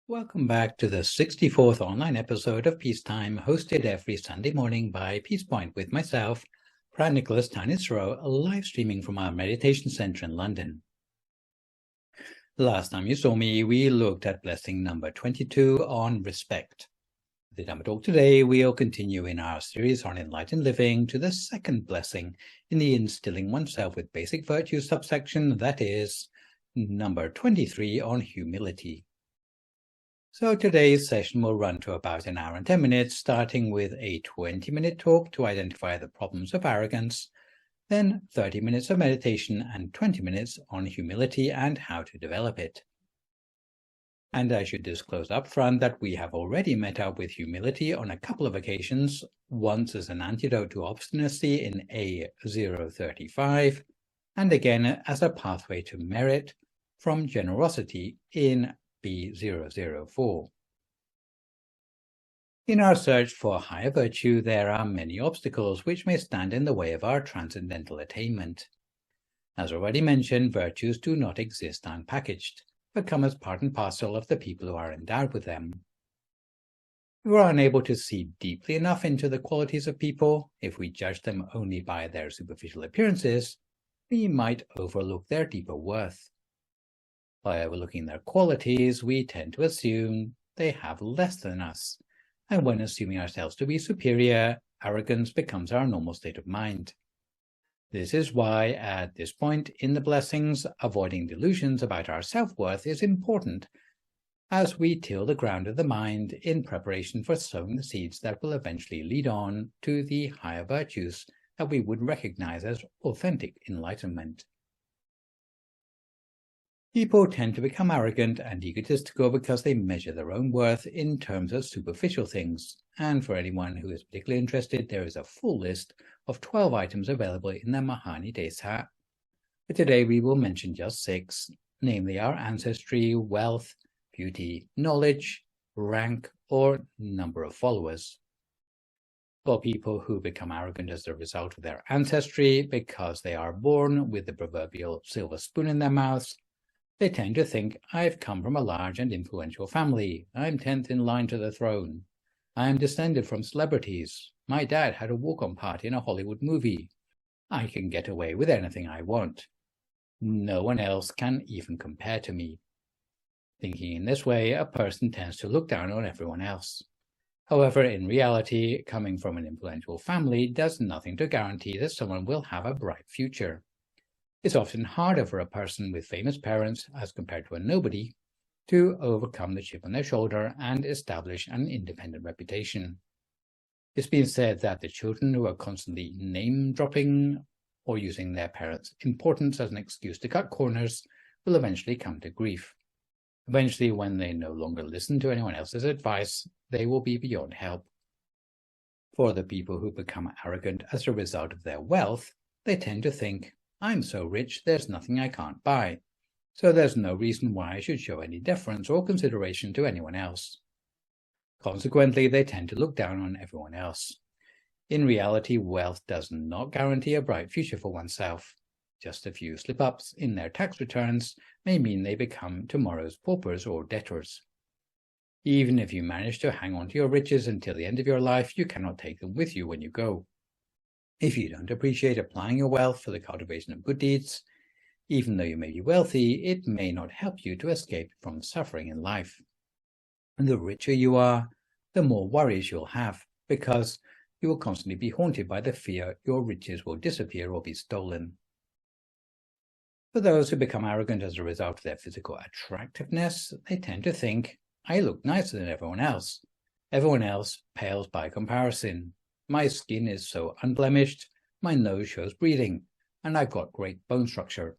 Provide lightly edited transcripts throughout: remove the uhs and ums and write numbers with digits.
Welcome back to the 64th online episode of Peacetime, hosted every Sunday morning by Peace Point with myself, Phra Nicholas Thanissaro, live streaming from our meditation center in London. Last time you saw me, we looked at blessing number 22 on respect. The Dhamma talk today, we'll continue in our series on enlightened living to the second blessing in the instilling oneself with basic virtues subsection, that is, number 23 on humility. So today's session will run to about an hour and 10 minutes, starting with a 20-minute talk to identify the problems of arrogance, then 30 minutes of meditation and 20 minutes on humility and how to develop it. And I should disclose up front that we have already met up with humility on a couple of occasions, once as an antidote to obstinacy in A035, and again as a pathway to merit from generosity in B004. In our search for higher virtue, there are many obstacles which may stand in the way of our transcendental attainment. As already mentioned, virtues do not exist unpackaged, but come as part and parcel of the people who are endowed with them. If we are unable to see deeply enough into the qualities of people, if we judge them only by their superficial appearances, we might overlook their deeper worth. By overlooking their qualities, we tend to assume they have less than us, and when assuming ourselves to be superior, arrogance becomes our normal state of mind. This is why, at this point in the blessings, avoiding delusions about our self-worth is important, as we till the ground of the mind in preparation for sowing the seeds that will eventually lead on to the higher virtues that we would recognize as authentic enlightenment. People tend to become arrogant and egotistical because they measure their own worth in terms of superficial things. And for anyone who is particularly interested, there is a full list of 12 items available in the Mahani Desa. But today we will mention just 6, namely our ancestry, wealth, beauty, knowledge, rank, or number of followers. For people who become arrogant as a result of their ancestry because they are born with the proverbial silver spoon in their mouths, they tend to think, I've come from a large and influential family. I'm 10th in line to the throne. I am descended from celebrities. My dad had a walk-on part in a Hollywood movie. I can get away with anything I want. No one else can even compare to me. Thinking in this way, a person tends to look down on everyone else. However, in reality, coming from an influential family does nothing to guarantee that someone will have a bright future. It's often harder for a person with famous parents, as compared to a nobody, to overcome the chip on their shoulder and establish an independent reputation. It's been said that the children who are constantly name-dropping or using their parents' importance as an excuse to cut corners will eventually come to grief. Eventually, when they no longer listen to anyone else's advice, they will be beyond help. For the people who become arrogant as a result of their wealth, they tend to think, I'm so rich, there's nothing I can't buy, so there's no reason why I should show any deference or consideration to anyone else. Consequently, they tend to look down on everyone else. In reality, wealth does not guarantee a bright future for oneself. Just a few slip-ups in their tax returns may mean they become tomorrow's paupers or debtors. Even if you manage to hang on to your riches until the end of your life, you cannot take them with you when you go. If you don't appreciate applying your wealth for the cultivation of good deeds, even though you may be wealthy, it may not help you to escape from suffering in life. And the richer you are, the more worries you'll have, because you will constantly be haunted by the fear your riches will disappear or be stolen. For those who become arrogant as a result of their physical attractiveness, they tend to think, I look nicer than everyone else. Everyone else pales by comparison. My skin is so unblemished, my nose shows breathing, and I've got great bone structure.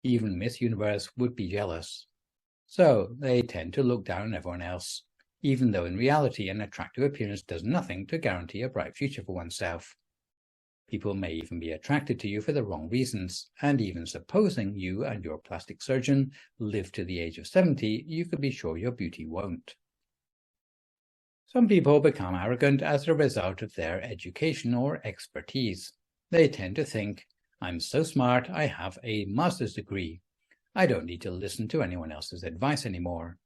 Even Miss Universe would be jealous. So they tend to look down on everyone else, even though in reality an attractive appearance does nothing to guarantee a bright future for oneself. People may even be attracted to you for the wrong reasons, and even supposing you and your plastic surgeon live to the age of 70, you could be sure your beauty won't. Some people become arrogant as a result of their education or expertise. They tend to think, I'm so smart, I have a master's degree. I don't need to listen to anyone else's advice anymore.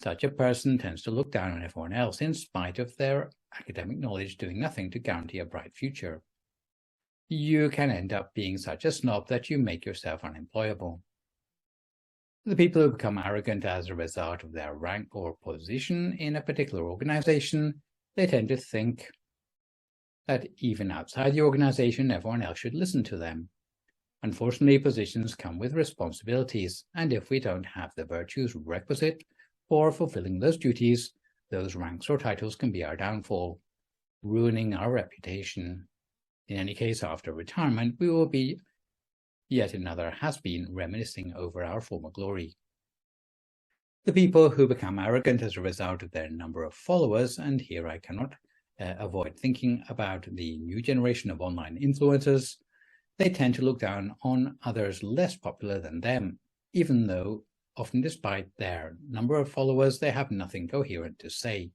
Such a person tends to look down on everyone else in spite of their academic knowledge doing nothing to guarantee a bright future. You can end up being such a snob that you make yourself unemployable. The people who become arrogant as a result of their rank or position in a particular organization, they tend to think that even outside the organization, everyone else should listen to them. Unfortunately, positions come with responsibilities, and if we don't have the virtues requisite for fulfilling those duties, those ranks or titles can be our downfall, ruining our reputation. In any case, after retirement, we will be yet another has-been reminiscing over our former glory. The people who become arrogant as a result of their number of followers, and here I cannot avoid thinking about the new generation of online influencers, they tend to look down on others less popular than them, even though often despite their number of followers, they have nothing coherent to say.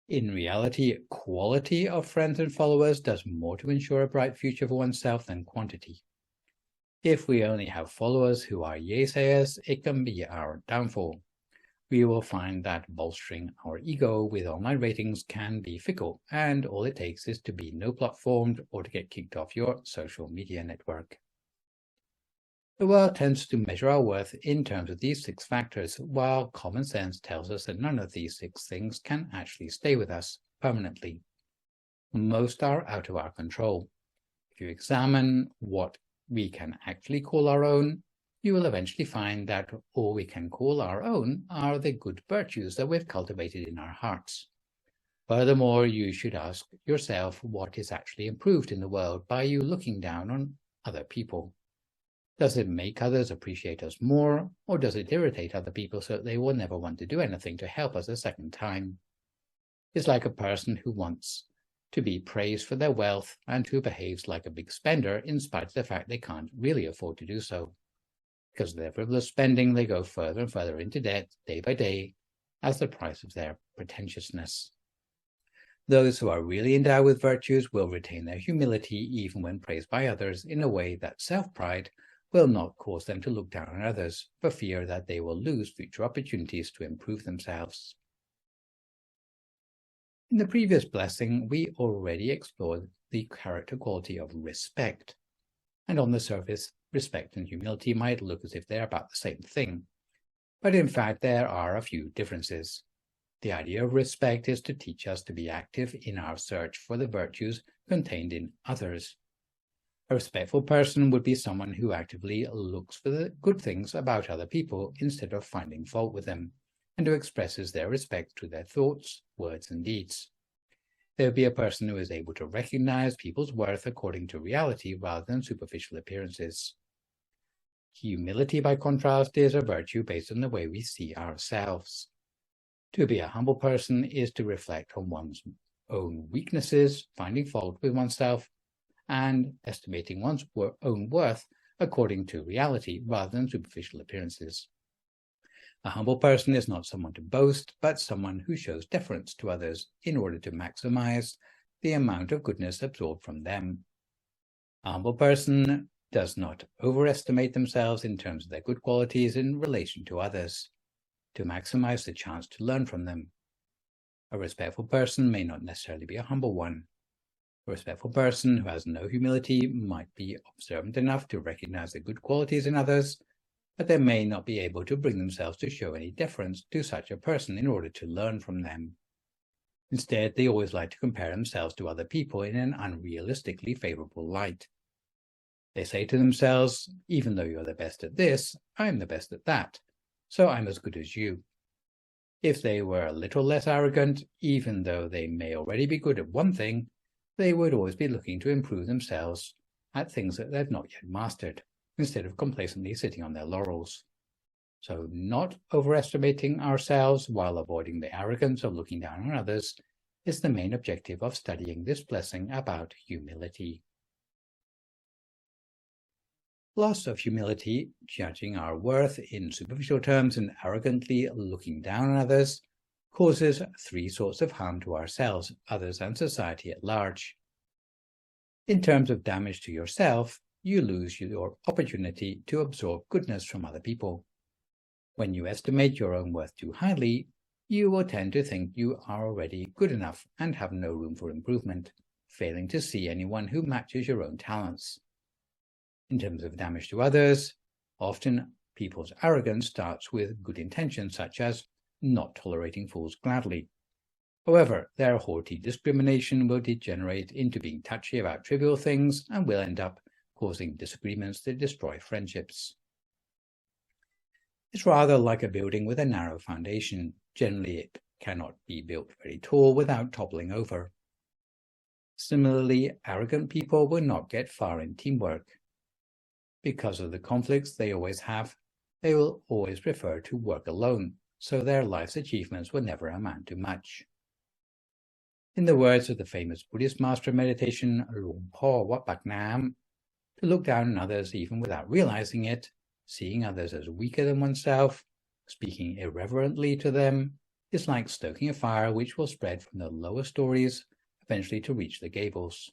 In reality, quality of friends and followers does more to ensure a bright future for oneself than quantity. If we only have followers who are yay-sayers, it can be our downfall. We will find that bolstering our ego with online ratings can be fickle, and all it takes is to be no-platformed or to get kicked off your social media network. The world tends to measure our worth in terms of these 6 factors, while common sense tells us that none of these 6 things can actually stay with us permanently. Most are out of our control. If you examine what we can actually call our own, you will eventually find that all we can call our own are the good virtues that we've cultivated in our hearts. Furthermore, you should ask yourself what is actually improved in the world by you looking down on other people. Does it make others appreciate us more, or does it irritate other people so that they will never want to do anything to help us a second time? It's like a person who wants to be praised for their wealth and who behaves like a big spender in spite of the fact they can't really afford to do so. Because of their frivolous spending, they go further and further into debt day by day as the price of their pretentiousness. Those who are really endowed with virtues will retain their humility even when praised by others in a way that self-pride will not cause them to look down on others for fear that they will lose future opportunities to improve themselves. In the previous blessing, we already explored the character quality of respect, and on the surface, respect and humility might look as if they're about the same thing, but in fact there are a few differences. The idea of respect is to teach us to be active in our search for the virtues contained in others. A respectful person would be someone who actively looks for the good things about other people instead of finding fault with them, and who expresses their respect through their thoughts, words, and deeds. They would be a person who is able to recognize people's worth according to reality rather than superficial appearances. Humility, by contrast, is a virtue based on the way we see ourselves. To be a humble person is to reflect on one's own weaknesses, finding fault with oneself, and estimating one's own worth according to reality rather than superficial appearances. A humble person is not someone to boast, but someone who shows deference to others in order to maximize the amount of goodness absorbed from them. A humble person does not overestimate themselves in terms of their good qualities in relation to others, to maximize the chance to learn from them. A respectful person may not necessarily be a humble one. A respectful person who has no humility might be observant enough to recognize the good qualities in others, but they may not be able to bring themselves to show any deference to such a person in order to learn from them. Instead, they always like to compare themselves to other people in an unrealistically favorable light. They say to themselves, even though you're the best at this, I'm the best at that, so I'm as good as you. If they were a little less arrogant, even though they may already be good at one thing, they would always be looking to improve themselves at things that they've not yet mastered, instead of complacently sitting on their laurels. So not overestimating ourselves while avoiding the arrogance of looking down on others is the main objective of studying this blessing about humility. Loss of humility, judging our worth in superficial terms and arrogantly looking down on others, causes 3 sorts of harm to ourselves, others, and society at large. In terms of damage to yourself, you lose your opportunity to absorb goodness from other people. When you estimate your own worth too highly, you will tend to think you are already good enough and have no room for improvement, failing to see anyone who matches your own talents. In terms of damage to others, often people's arrogance starts with good intentions, such as not tolerating fools gladly. However, their haughty discrimination will degenerate into being touchy about trivial things and will end up causing disagreements that destroy friendships. It's rather like a building with a narrow foundation. Generally, it cannot be built very tall without toppling over. Similarly, arrogant people will not get far in teamwork. Because of the conflicts they always have, they will always prefer to work alone, so their life's achievements will never amount to much. In the words of the famous Buddhist master of meditation, Luang Por Wat Bak Nam, to look down on others even without realizing it, seeing others as weaker than oneself, speaking irreverently to them, is like stoking a fire which will spread from the lower stories, eventually to reach the gables.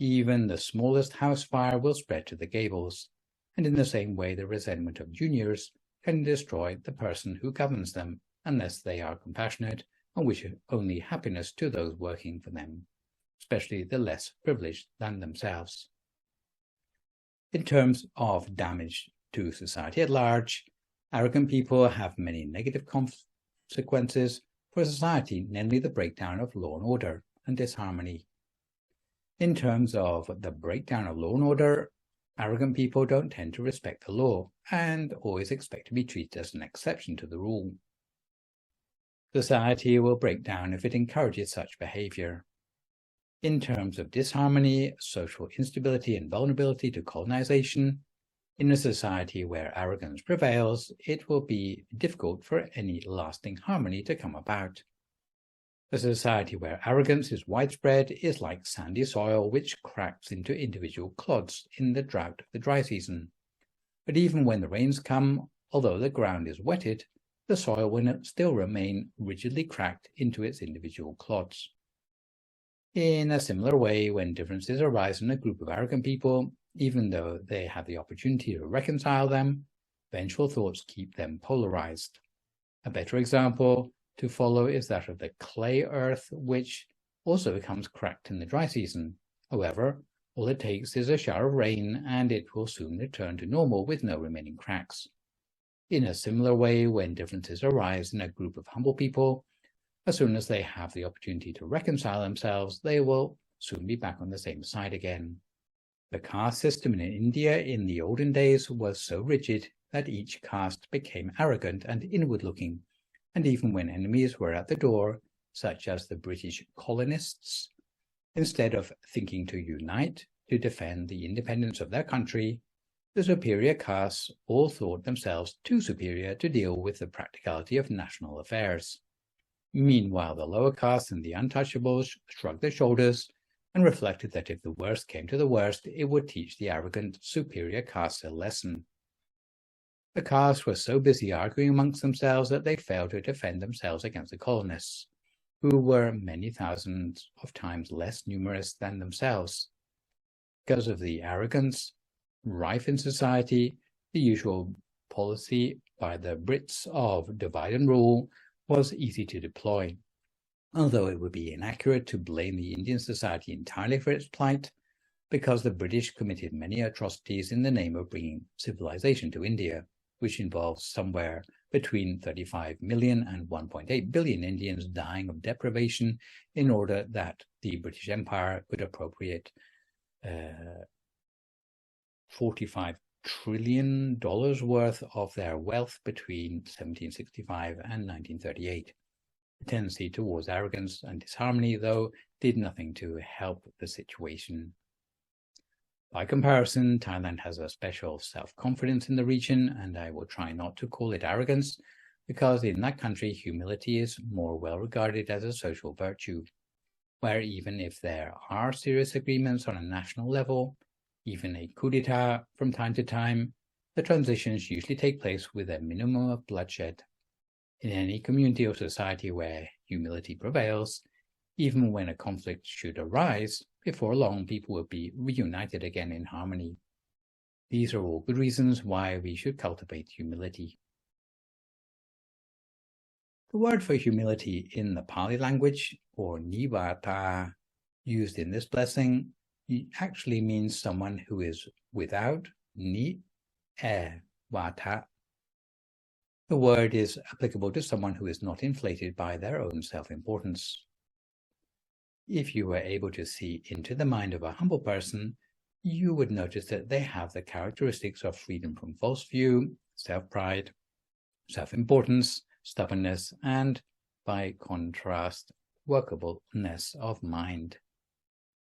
Even the smallest house fire will spread to the gables, and in the same way the resentment of juniors can destroy the person who governs them, unless they are compassionate and wish only happiness to those working for them, especially the less privileged than themselves. In terms of damage to society at large, arrogant people have many negative consequences for society, namely the breakdown of law and order and disharmony. In terms of the breakdown of law and order, arrogant people don't tend to respect the law and always expect to be treated as an exception to the rule. Society will break down if it encourages such behavior. In terms of disharmony, social instability and vulnerability to colonization, in a society where arrogance prevails, it will be difficult for any lasting harmony to come about. A society where arrogance is widespread is like sandy soil which cracks into individual clods in the drought of the dry season. But even when the rains come, although the ground is wetted, the soil will still remain rigidly cracked into its individual clods. In a similar way, when differences arise in a group of arrogant people, even though they have the opportunity to reconcile them, vengeful thoughts keep them polarized. A better example to follow is that of the clay earth, which also becomes cracked in the dry season. However, all it takes is a shower of rain, and it will soon return to normal with no remaining cracks. In a similar way, when differences arise in a group of humble people, as soon as they have the opportunity to reconcile themselves, they will soon be back on the same side again. The caste system in India in the olden days was so rigid that each caste became arrogant and inward-looking, and even when enemies were at the door, such as the British colonists, instead of thinking to unite to defend the independence of their country, the superior castes all thought themselves too superior to deal with the practicality of national affairs. Meanwhile, the lower castes and the untouchables shrugged their shoulders and reflected that if the worst came to the worst, it would teach the arrogant superior castes a lesson. The castes were so busy arguing amongst themselves that they failed to defend themselves against the colonists, who were many thousands of times less numerous than themselves. Because of the arrogance rife in society, the usual policy by the Brits of divide and rule was easy to deploy. Although it would be inaccurate to blame the Indian society entirely for its plight, because the British committed many atrocities in the name of bringing civilization to India, which involves somewhere between 35 million and 1.8 billion Indians dying of deprivation in order that the British Empire could appropriate $45 trillion worth of their wealth between 1765 and 1938. The tendency towards arrogance and disharmony, though, did nothing to help the situation. By comparison, Thailand has a special self-confidence in the region, and I will try not to call it arrogance, because in that country humility is more well regarded as a social virtue, where even if there are serious agreements on a national level, even a coup d'etat from time to time, the transitions usually take place with a minimum of bloodshed. In any community or society where humility prevails, even when a conflict should arise, before long people will be reunited again in harmony. These are all good reasons why we should cultivate humility. The word for humility in the Pali language, or nivata, used in this blessing, actually means someone who is without vata. The word is applicable to someone who is not inflated by their own self-importance. If you were able to see into the mind of a humble person, you would notice that they have the characteristics of freedom from false view, self-pride, self-importance, stubbornness, and, by contrast, workableness of mind.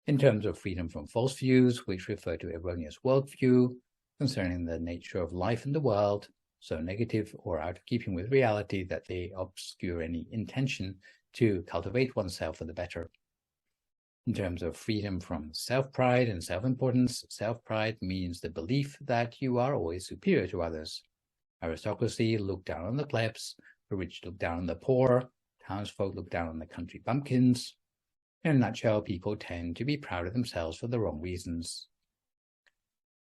In terms of freedom from false views, which refer to erroneous worldview concerning the nature of life and the world, so negative or out of keeping with reality that they obscure any intention to cultivate oneself for the better. In terms of freedom from self-pride and self-importance, self-pride means the belief that you are always superior to others. Aristocracy look down on the plebs, the rich look down on the poor, townsfolk look down on the country bumpkins. In a nutshell, people tend to be proud of themselves for the wrong reasons.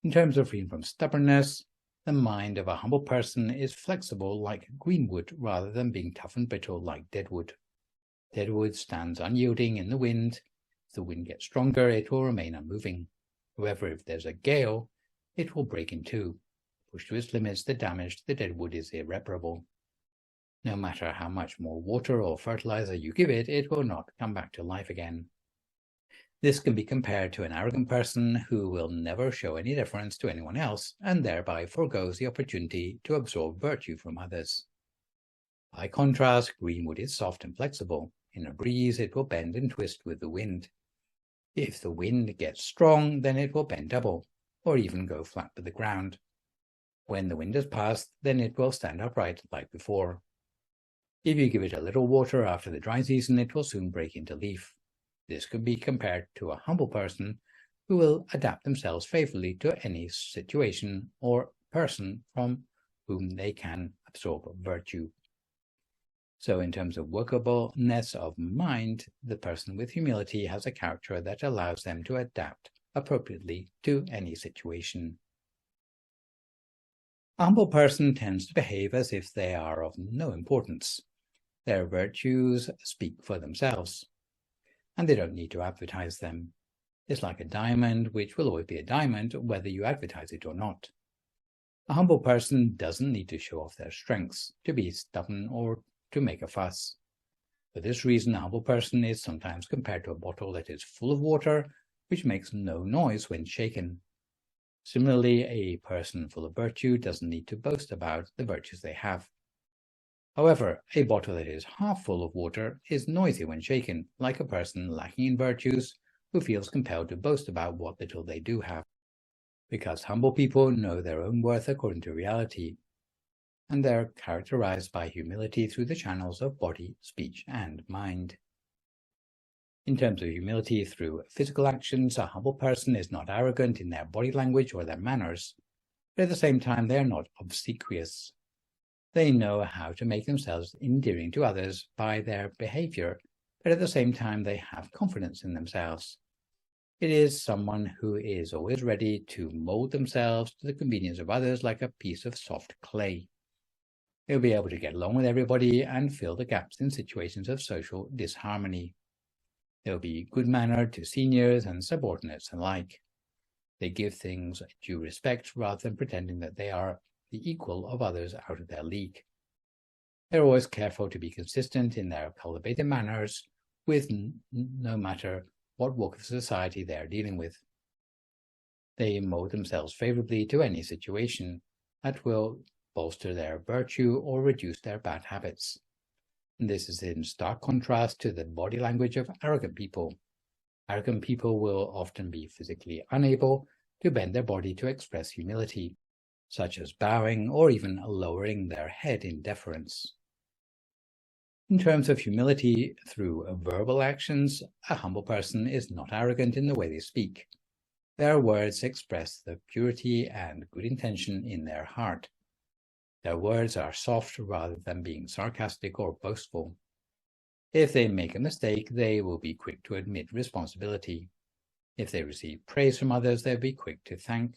In terms of freedom from stubbornness, the mind of a humble person is flexible like greenwood rather than being tough and brittle like deadwood. Deadwood stands unyielding in the wind. If the wind gets stronger, it will remain unmoving. However, if there's a gale, it will break in two. Pushed to its limits, the damage to the deadwood is irreparable. No matter how much more water or fertilizer you give it, it will not come back to life again. This can be compared to an arrogant person who will never show any deference to anyone else and thereby forgoes the opportunity to absorb virtue from others. By contrast, greenwood is soft and flexible. In a breeze, it will bend and twist with the wind. If the wind gets strong, then it will bend double, or even go flat with the ground. When the wind has passed, then it will stand upright like before. If you give it a little water after the dry season, it will soon break into leaf. This could be compared to a humble person who will adapt themselves favorably to any situation or person from whom they can absorb virtue. So in terms of workableness of mind, the person with humility has a character that allows them to adapt appropriately to any situation. A humble person tends to behave as if they are of no importance. Their virtues speak for themselves, and they don't need to advertise them. It's like a diamond, which will always be a diamond, whether you advertise it or not. A humble person doesn't need to show off their strengths, to be stubborn, or to make a fuss. For this reason, a humble person is sometimes compared to a bottle that is full of water, which makes no noise when shaken. Similarly, a person full of virtue doesn't need to boast about the virtues they have. However, a bottle that is half full of water is noisy when shaken, like a person lacking in virtues who feels compelled to boast about what little they do have. Because humble people know their own worth according to reality, and they're characterized by humility through the channels of body, speech, and mind. In terms of humility through physical actions, a humble person is not arrogant in their body language or their manners, but at the same time they are not obsequious. They know how to make themselves endearing to others by their behavior, but at the same time they have confidence in themselves. It is someone who is always ready to mold themselves to the convenience of others like a piece of soft clay. They'll be able to get along with everybody and fill the gaps in situations of social disharmony. They'll be good-mannered to seniors and subordinates alike. They give things due respect rather than pretending that they are the equal of others out of their league. They're always careful to be consistent in their cultivated manners with no matter what walk of society they are dealing with. They mold themselves favorably to any situation that will bolster their virtue or reduce their bad habits. And this is in stark contrast to the body language of arrogant people. Arrogant people will often be physically unable to bend their body to express humility, such as bowing or even lowering their head in deference. In terms of humility through verbal actions, a humble person is not arrogant in the way they speak. Their words express the purity and good intention in their heart. Their words are soft rather than being sarcastic or boastful. If they make a mistake, they will be quick to admit responsibility. If they receive praise from others, they'll be quick to thank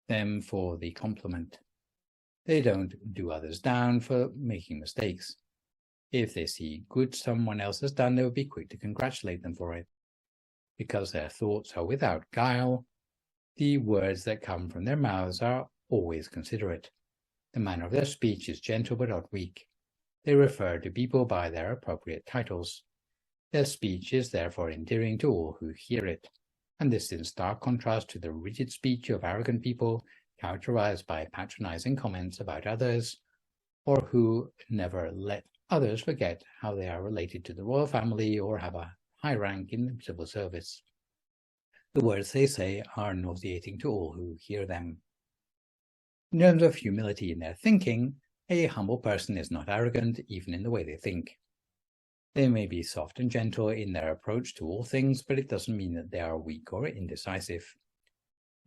them for the compliment. They don't do others down for making mistakes. If they see good someone else has done, they will be quick to congratulate them for it. Because their thoughts are without guile, the words that come from their mouths are always considerate. The manner of their speech is gentle but not weak. They refer to people by their appropriate titles. Their speech is therefore endearing to all who hear it, and this in stark contrast to the rigid speech of arrogant people characterized by patronizing comments about others, or who never let others forget how they are related to the royal family or have a high rank in the civil service. The words they say are nauseating to all who hear them. In terms of humility in their thinking, a humble person is not arrogant even in the way they think. They may be soft and gentle in their approach to all things, but it doesn't mean that they are weak or indecisive.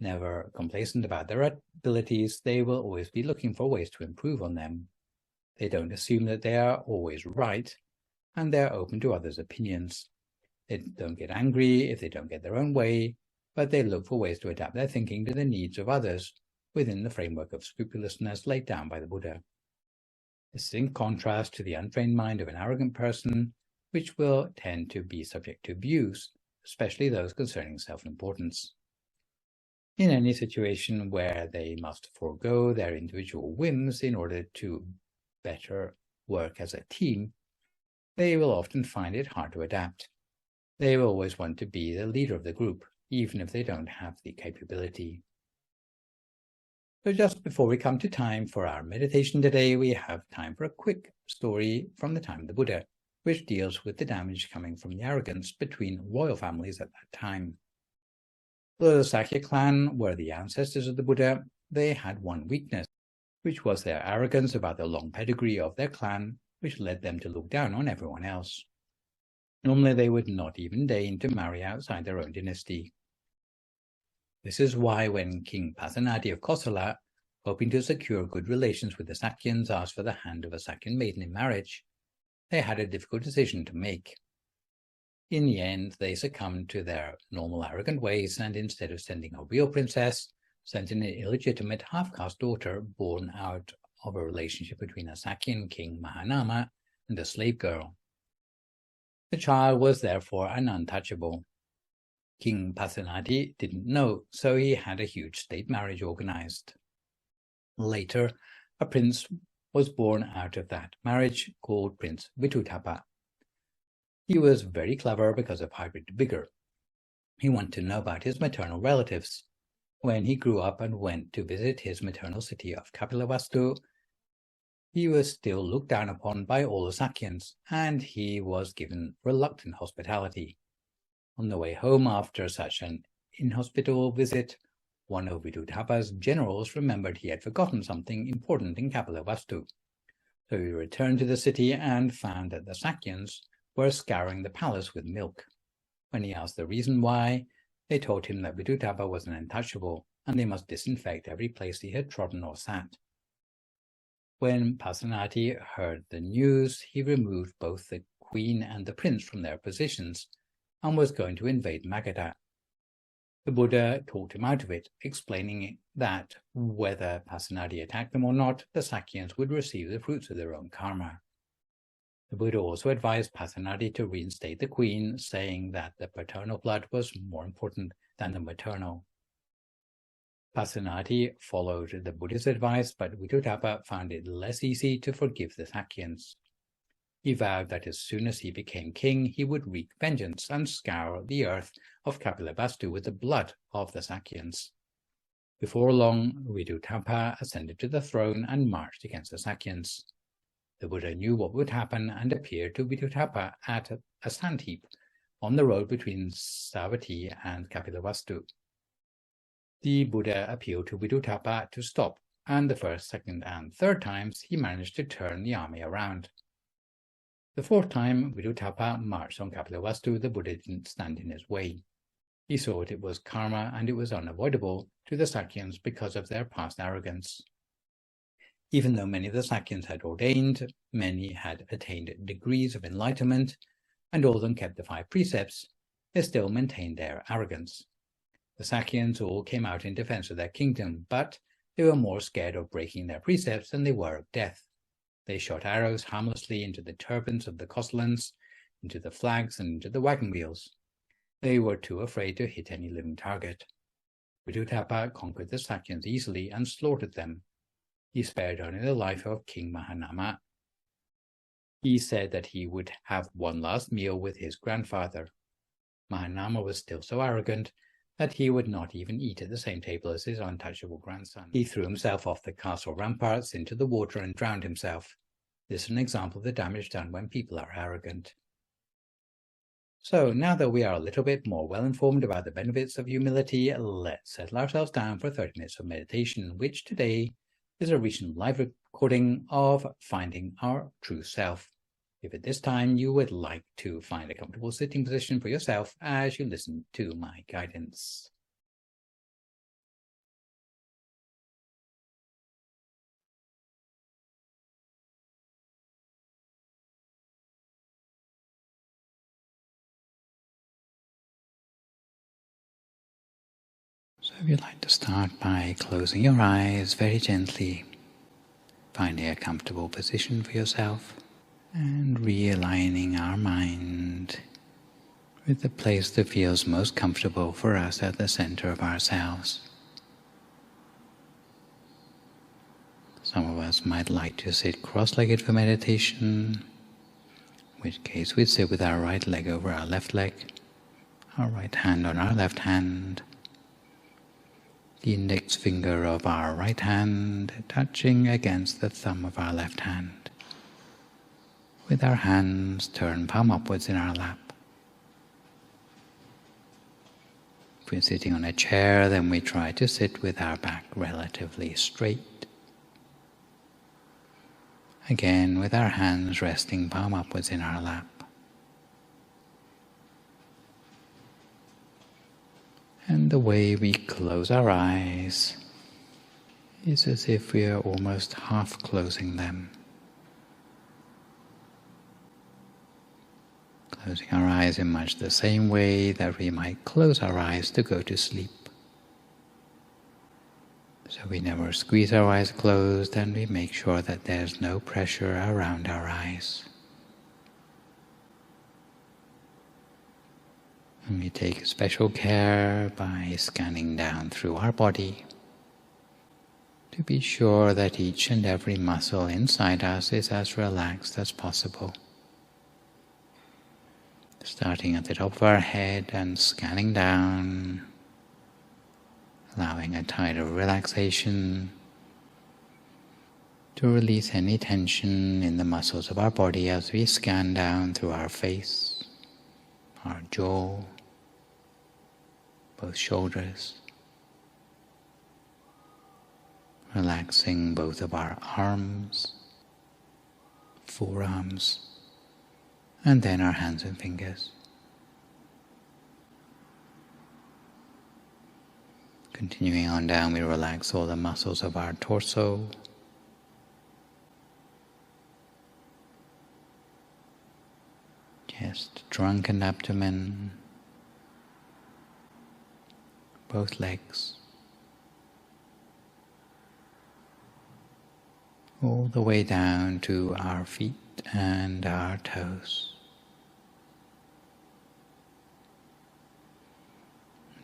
Never complacent about their abilities, they will always be looking for ways to improve on them. They don't assume that they are always right, and they are open to others' opinions. They don't get angry if they don't get their own way, but they look for ways to adapt their thinking to the needs of others within the framework of scrupulousness laid down by the Buddha. This is in contrast to the untrained mind of an arrogant person, which will tend to be subject to abuse, especially those concerning self-importance. In any situation where they must forego their individual whims in order to better work as a team, they will often find it hard to adapt. They will always want to be the leader of the group, even if they don't have the capability. So just before we come to time for our meditation today, we have time for a quick story from the time of the Buddha, which deals with the damage coming from the arrogance between royal families at that time. Though the Sakya clan were the ancestors of the Buddha, they had one weakness, which was their arrogance about the long pedigree of their clan, which led them to look down on everyone else. Normally, they would not even deign to marry outside their own dynasty. This is why when King Pasenadi of Kosala, hoping to secure good relations with the Sakyans, asked for the hand of a Sakyan maiden in marriage, they had a difficult decision to make. In the end, they succumbed to their normal arrogant ways, and instead of sending a real princess, sent an illegitimate half-caste daughter born out of a relationship between a Sakyan king Mahanama and a slave girl. The child was therefore an untouchable. King Pasenadi didn't know, so he had a huge state marriage organized. Later, a prince was born out of that marriage called Prince Vitutapa. He was very clever because of hybrid vigor. He wanted to know about his maternal relatives. When he grew up and went to visit his maternal city of Kapilavastu, he was still looked down upon by all the Sakyans, and he was given reluctant hospitality. On the way home after such an inhospitable visit, one of Vitutapa's generals remembered he had forgotten something important in Kapilavastu. So he returned to the city and found that the Sakyans were scouring the palace with milk. When he asked the reason why, they told him that Vitutapa was an untouchable, and they must disinfect every place he had trodden or sat. When Pasenadi heard the news, he removed both the queen and the prince from their positions, and was going to invade Magadha. The Buddha talked him out of it, explaining that whether Pasenadi attacked them or not, the Sakyans would receive the fruits of their own karma. The Buddha also advised Pasenadi to reinstate the queen, saying that the paternal blood was more important than the maternal. Pasenadi followed the Buddha's advice, but Vitutapa found it less easy to forgive the Sakyans. He vowed that as soon as he became king, he would wreak vengeance and scour the earth of Kapilavastu with the blood of the Sakyans. Before long, Vitutapa ascended to the throne and marched against the Sakyans. The Buddha knew what would happen and appeared to Vitutapa at a sand heap on the road between Savatthi and Kapilavastu. The Buddha appealed to Vitutapa to stop, and the first, second, and third times he managed to turn the army around. The fourth time Vitutapa marched on Kapilavastu, the Buddha didn't stand in his way. He saw it was karma, and it was unavoidable to the Sakyans because of their past arrogance. Even though many of the Sakyans had ordained, many had attained degrees of enlightenment, and all of them kept the 5 precepts, they still maintained their arrogance. The Sakyans all came out in defense of their kingdom, but they were more scared of breaking their precepts than they were of death. They shot arrows harmlessly into the turbans of the Kosalans, into the flags, and into the wagon wheels. They were too afraid to hit any living target. Viduttappa conquered the Sakyans easily and slaughtered them. He spared only the life of King Mahanama. He said that he would have one last meal with his grandfather. Mahanama was still so arrogant that he would not even eat at the same table as his untouchable grandson. He threw himself off the castle ramparts into the water and drowned himself. This is an example of the damage done when people are arrogant. So now that we are a little bit more well-informed about the benefits of humility, let's settle ourselves down for 30 minutes of meditation, which today is a recent live recording of Finding Our True Self. If at this time you would like to find a comfortable sitting position for yourself as you listen to my guidance. So if you'd like to start by closing your eyes very gently, finding a comfortable position for yourself, and realigning our mind with the place that feels most comfortable for us at the center of ourselves. Some of us might like to sit cross-legged for meditation, in which case we'd sit with our right leg over our left leg, our right hand on our left hand, the index finger of our right hand touching against the thumb of our left hand, with our hands turned palm upwards in our lap. If we're sitting on a chair, then we try to sit with our back relatively straight. Again, with our hands resting palm upwards in our lap. And the way we close our eyes is as if we are almost half closing them. Closing our eyes in much the same way that we might close our eyes to go to sleep. So we never squeeze our eyes closed, and we make sure that there's no pressure around our eyes. And we take special care by scanning down through our body to be sure that each and every muscle inside us is as relaxed as possible. Starting at the top of our head and scanning down, allowing a tide of relaxation to release any tension in the muscles of our body as we scan down through our face, our jaw, both shoulders, relaxing both of our arms, forearms, and then our hands and fingers. Continuing on down, we relax all the muscles of our torso, chest, trunk and abdomen, both legs, all the way down to our feet and our toes.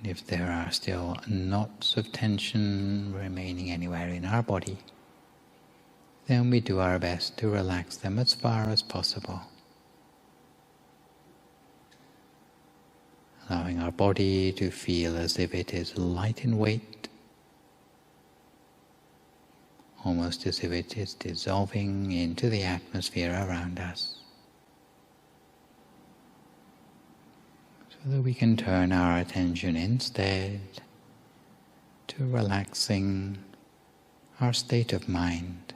If there are still knots of tension remaining anywhere in our body, then we do our best to relax them as far as possible. Allowing our body to feel as if it is light in weight, almost as if it is dissolving into the atmosphere around us. So that we can turn our attention instead to relaxing our state of mind,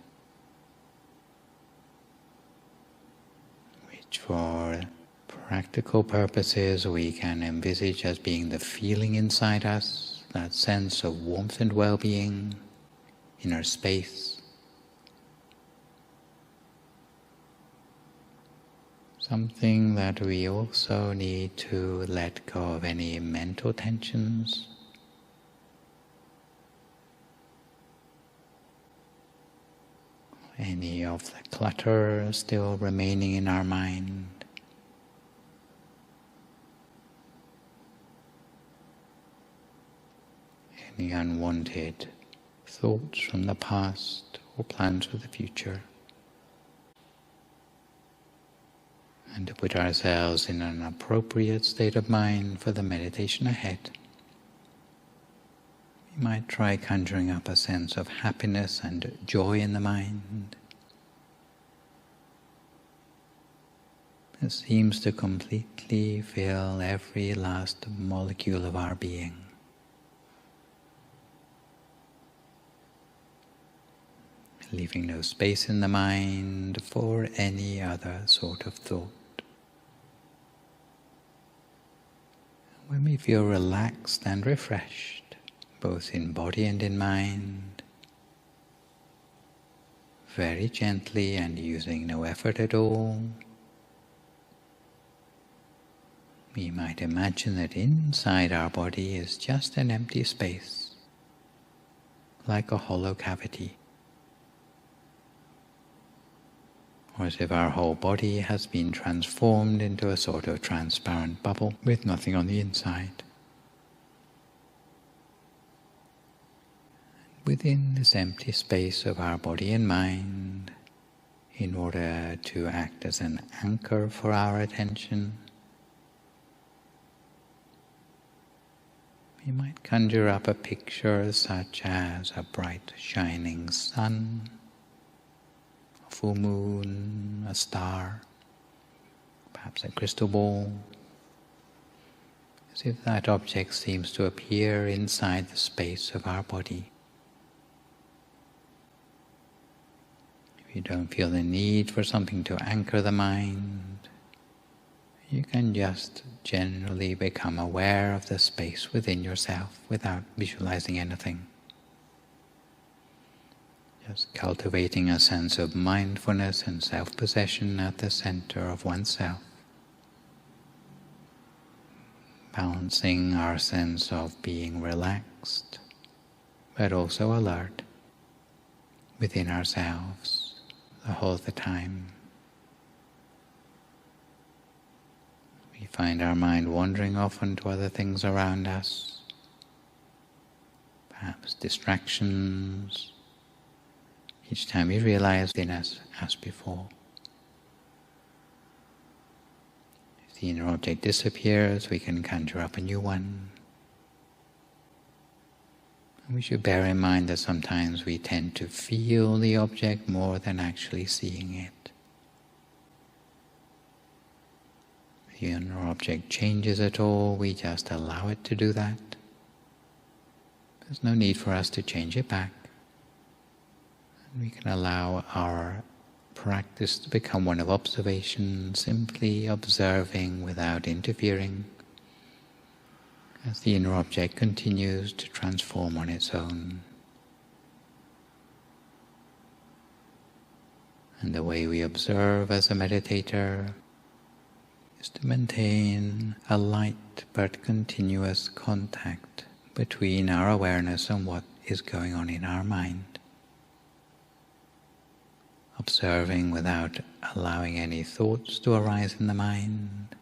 which for practical purposes we can envisage as being the feeling inside us, that sense of warmth and well-being, inner space. Something that we also need to let go of any mental tensions. any of the clutter still remaining in our mind. Any unwanted thoughts from the past or plans for the future. And to put ourselves in an appropriate state of mind for the meditation ahead, we might try conjuring up a sense of happiness and joy in the mind. It seems to completely fill every last molecule of our being. Leaving no space in the mind for any other sort of thought. When we feel relaxed and refreshed, both in body and in mind, very gently and using no effort at all, we might imagine that inside our body is just an empty space, like a hollow cavity, or as if our whole body has been transformed into a sort of transparent bubble with nothing on the inside. Within this empty space of our body and mind, in order to act as an anchor for our attention, we might conjure up a picture such as a bright shining sun, a full moon, a star, perhaps a crystal ball, as if that object seems to appear inside the space of our body. If you don't feel the need for something to anchor the mind, you can just generally become aware of the space within yourself without visualizing anything. Just cultivating a sense of mindfulness and self-possession at the center of oneself. Balancing our sense of being relaxed, but also alert within ourselves the whole of the time. We find our mind wandering often to other things around us, perhaps distractions. Each time we realize within us as before. If the inner object disappears, we can conjure up a new one. And we should bear in mind that sometimes we tend to feel the object more than actually seeing it. If the inner object changes at all, we just allow it to do that. There's no need for us to change it back. We can allow our practice to become one of observation, simply observing without interfering, as the inner object continues to transform on its own. And the way we observe as a meditator is to maintain a light but continuous contact between our awareness and what is going on in our mind. Observing without allowing any thoughts to arise in the mind,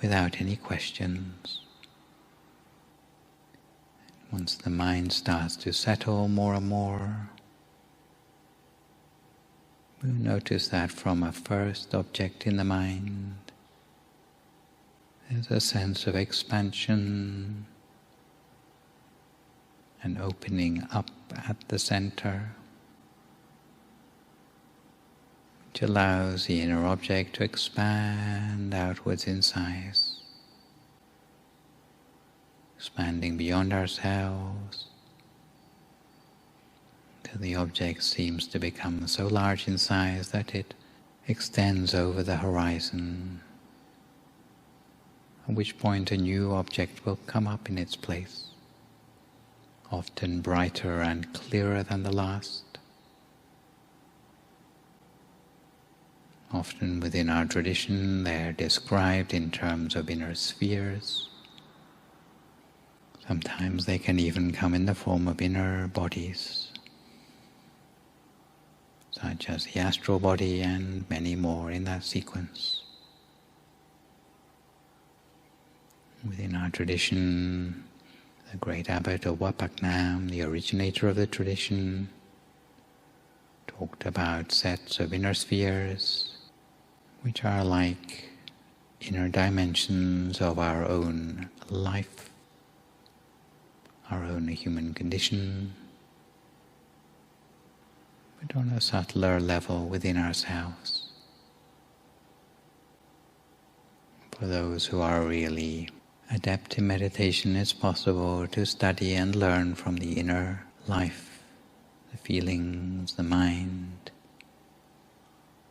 without any questions. Once the mind starts to settle more and more, we'll notice that from a first object in the mind, there's a sense of expansion and opening up at the center, which allows the inner object to expand outwards in size, expanding beyond ourselves, till the object seems to become so large in size that it extends over the horizon, at which point a new object will come up in its place, often brighter and clearer than the last. Often within our tradition, they're described in terms of inner spheres. Sometimes they can even come in the form of inner bodies. such as the astral body and many more in that sequence. Within our tradition, the great abbot of Wat Phra Nam, the originator of the tradition, talked about sets of inner spheres, which are like inner dimensions of our own life, our own human condition, but on a subtler level within ourselves. For those who are really adept in meditation, it's possible to study and learn from the inner life, the feelings, the mind,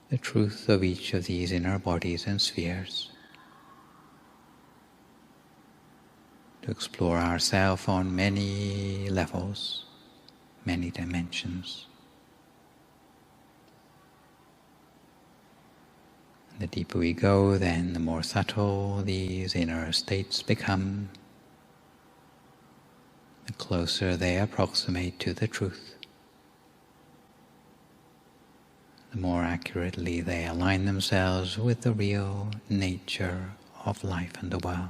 the truth of each of these inner bodies and spheres, to explore ourselves on many levels, many dimensions. The deeper we go, then the more subtle these inner states become, the closer they approximate to the truth, the more accurately they align themselves with the real nature of life and the world.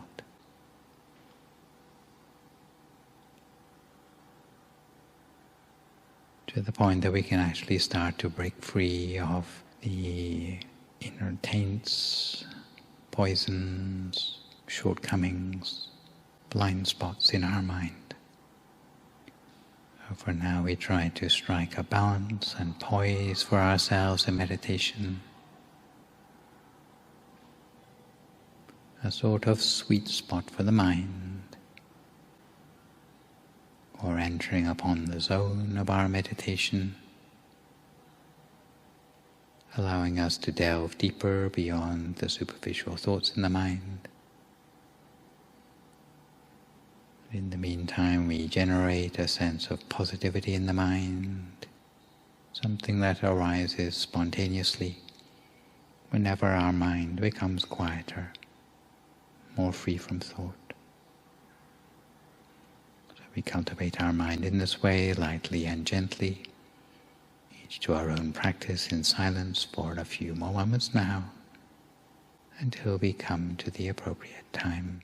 To the point that we can actually start to break free of the inner taints, poisons, shortcomings, blind spots in our mind. So for now we try to strike a balance and poise for ourselves in meditation, a sort of sweet spot for the mind, or entering upon the zone of our meditation, allowing us to delve deeper beyond the superficial thoughts in the mind. In the meantime, we generate a sense of positivity in the mind, something that arises spontaneously whenever our mind becomes quieter, more free from thought. So we cultivate our mind in this way, lightly and gently, to our own practice in silence for a few more moments now, until we come to the appropriate time.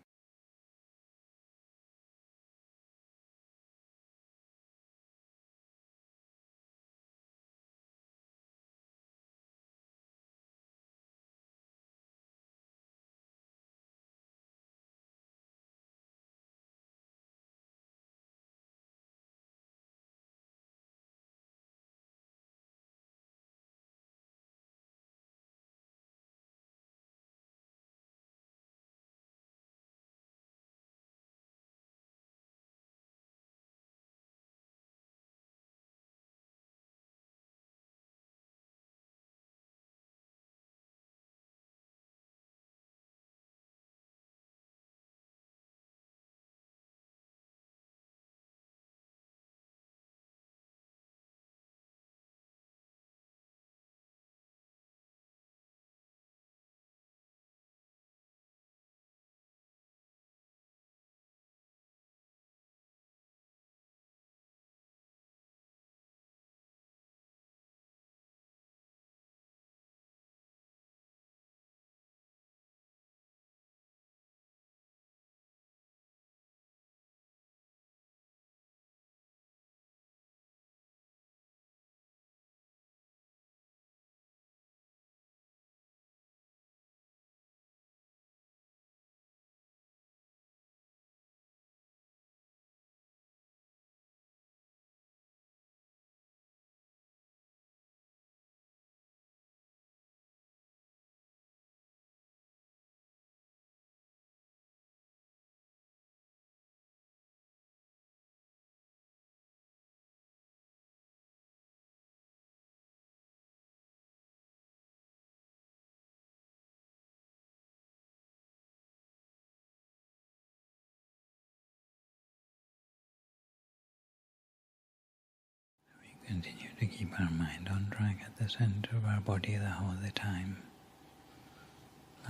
Continue to keep our mind on track at the center of our body the whole of the time.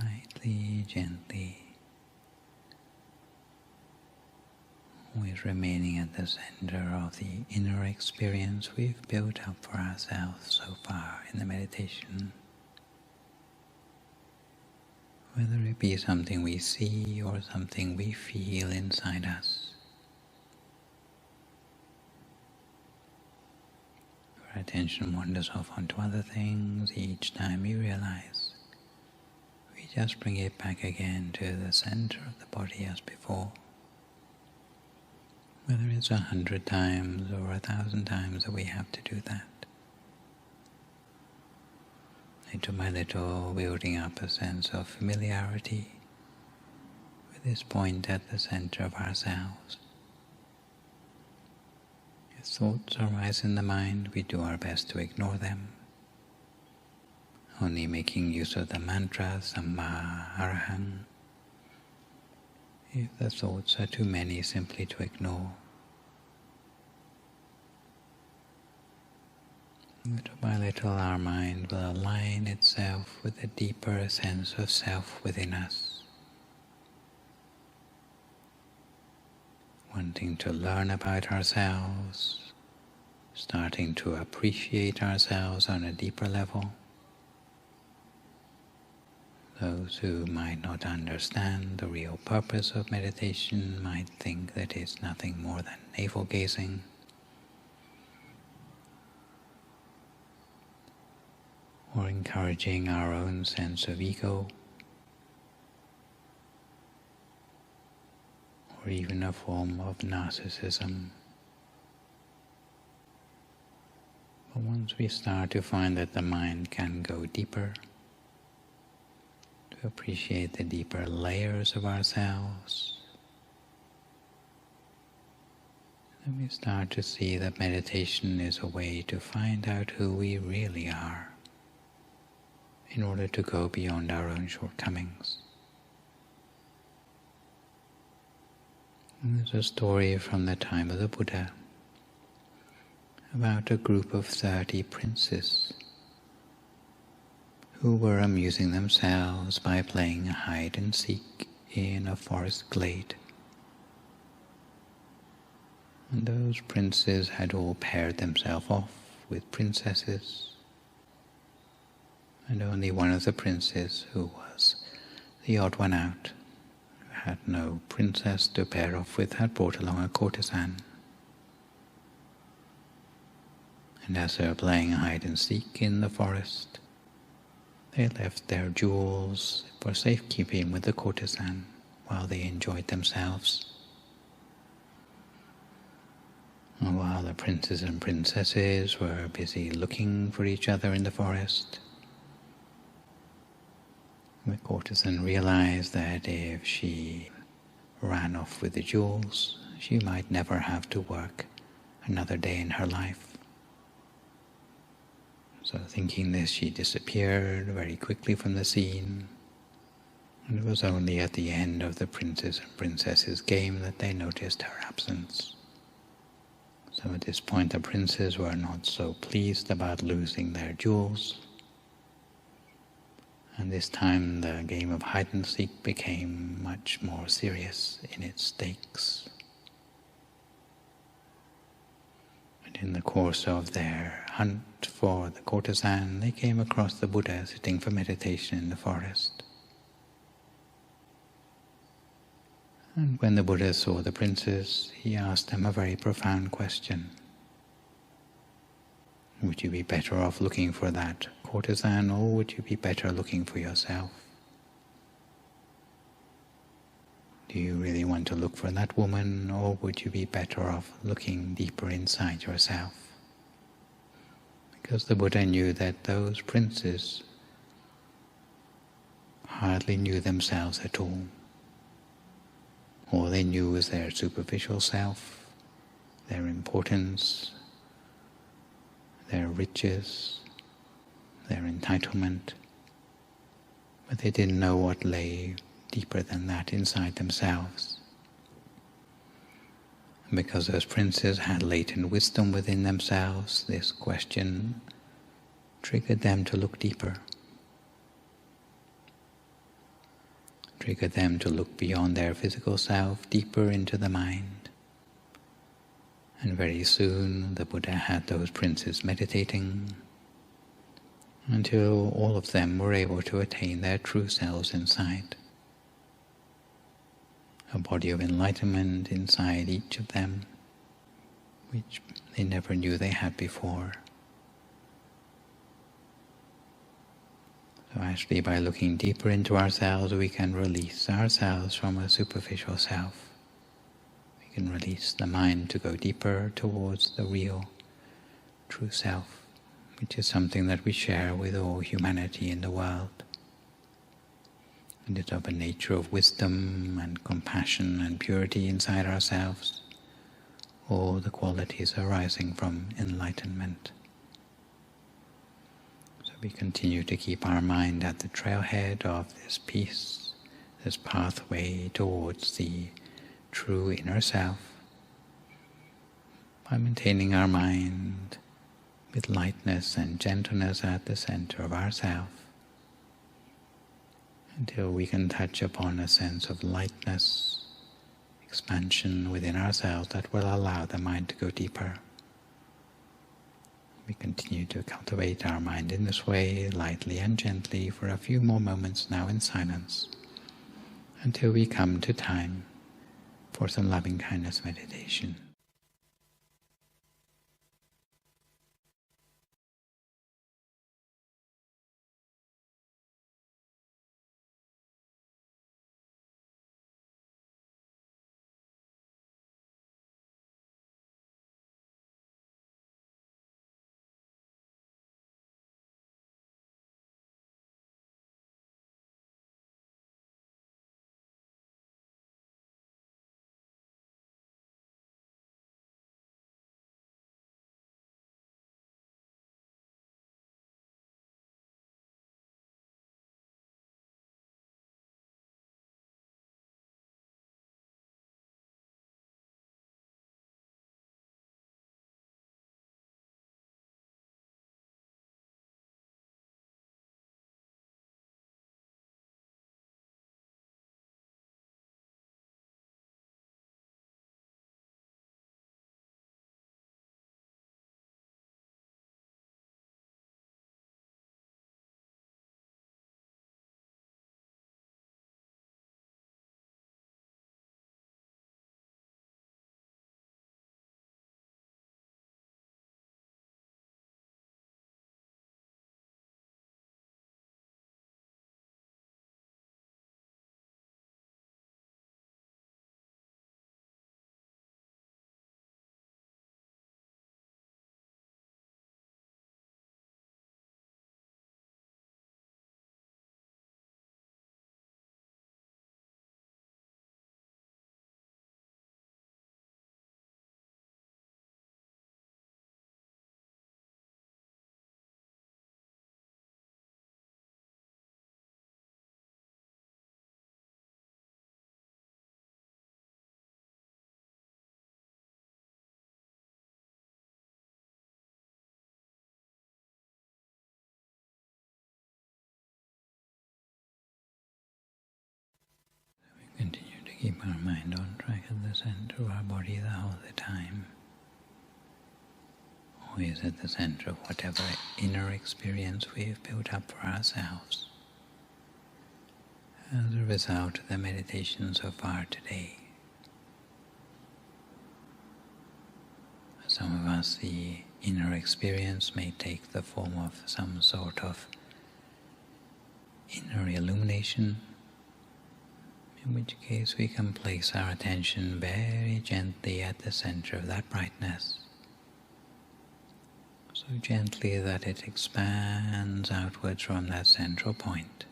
Lightly, gently, always remaining at the center of the inner experience we've built up for ourselves so far in the meditation. Whether it be something we see or something we feel inside us. Our attention wanders off onto other things. Each time we realize, we just bring it back again to the center of the body as before. Whether it's 100 times or 1,000 times that we have to do that. Little by little, building up a sense of familiarity with this point at the center of ourselves. If thoughts arise in the mind, we do our best to ignore them, only making use of the mantra Samma Arahang. If the thoughts are too many, simply to ignore. Little by little, our mind will align itself with a deeper sense of self within us, wanting to learn about ourselves, starting to appreciate ourselves on a deeper level. Those who might not understand the real purpose of meditation might think that it's nothing more than navel-gazing, or encouraging our own sense of ego, or even a form of narcissism. But once we start to find that the mind can go deeper, to appreciate the deeper layers of ourselves, then we start to see that meditation is a way to find out who we really are, in order to go beyond our own shortcomings. And there's a story from the time of the Buddha about a group of 30 princes who were amusing themselves by playing hide and seek in a forest glade. And those princes had all paired themselves off with princesses, and only one of the princes, who was the odd one out, who had no princess to pair off with, had brought along a courtesan. And as they were playing hide and seek in the forest, they left their jewels for safekeeping with the courtesan while they enjoyed themselves. And while the princes and princesses were busy looking for each other in the forest, the courtesan realized that if she ran off with the jewels, she might never have to work another day in her life. So thinking this, she disappeared very quickly from the scene, and it was only at the end of the princes and princesses' game that they noticed her absence. So at this point the princes were not so pleased about losing their jewels, and this time the game of hide and seek became much more serious in its stakes. And in the course of their hunt for the courtesan, they came across the Buddha sitting for meditation in the forest. And when the Buddha saw the princes, he asked them a very profound question. Would you be better off looking for that courtesan, or would you be better looking for yourself? Do you really want to look for that woman, or would you be better off looking deeper inside yourself? Because the Buddha knew that those princes hardly knew themselves at all. All they knew was their superficial self, their importance, their riches, their entitlement, but they didn't know what lay deeper than that inside themselves. And because those princes had latent wisdom within themselves, this question triggered them to look deeper, triggered them to look beyond their physical self, deeper into the mind, And very soon the Buddha had those princes meditating until all of them were able to attain their true selves inside. A body of enlightenment inside each of them, which they never knew they had before. So actually, by looking deeper into ourselves, we can release ourselves from a superficial self. We can release the mind to go deeper towards the real, true self, which is something that we share with all humanity in the world. And it's of a nature of wisdom and compassion and purity inside ourselves, all the qualities arising from enlightenment. So we continue to keep our mind at the trailhead of this peace, this pathway towards the true inner self, by maintaining our mind with lightness and gentleness at the center of ourself, until we can touch upon a sense of lightness, expansion within ourselves that will allow the mind to go deeper. We continue to cultivate our mind in this way, lightly and gently, for a few more moments now in silence, until we come to time for some loving-kindness meditation. Continue to keep our mind on track at the center of our body the whole of the time. Always at the center of whatever inner experience we have built up for ourselves as a result of the meditation so far today. For some of us, the inner experience may take the form of some sort of inner illumination, in which case we can place our attention very gently at the center of that brightness, so gently that it expands outwards from that central point,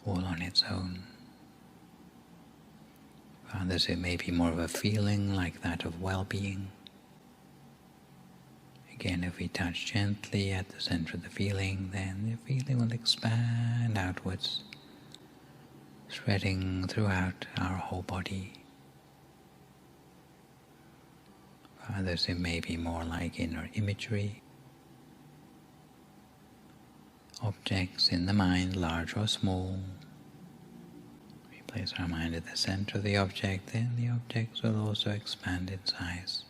all on its own. For others it may be more of a feeling like that of well-being. Again, if we touch gently at the center of the feeling, then the feeling will expand outwards, spreading throughout our whole body. For others it may be more like inner imagery, objects in the mind, large or small, Place our mind at the center of the object, then the object will also expand in size.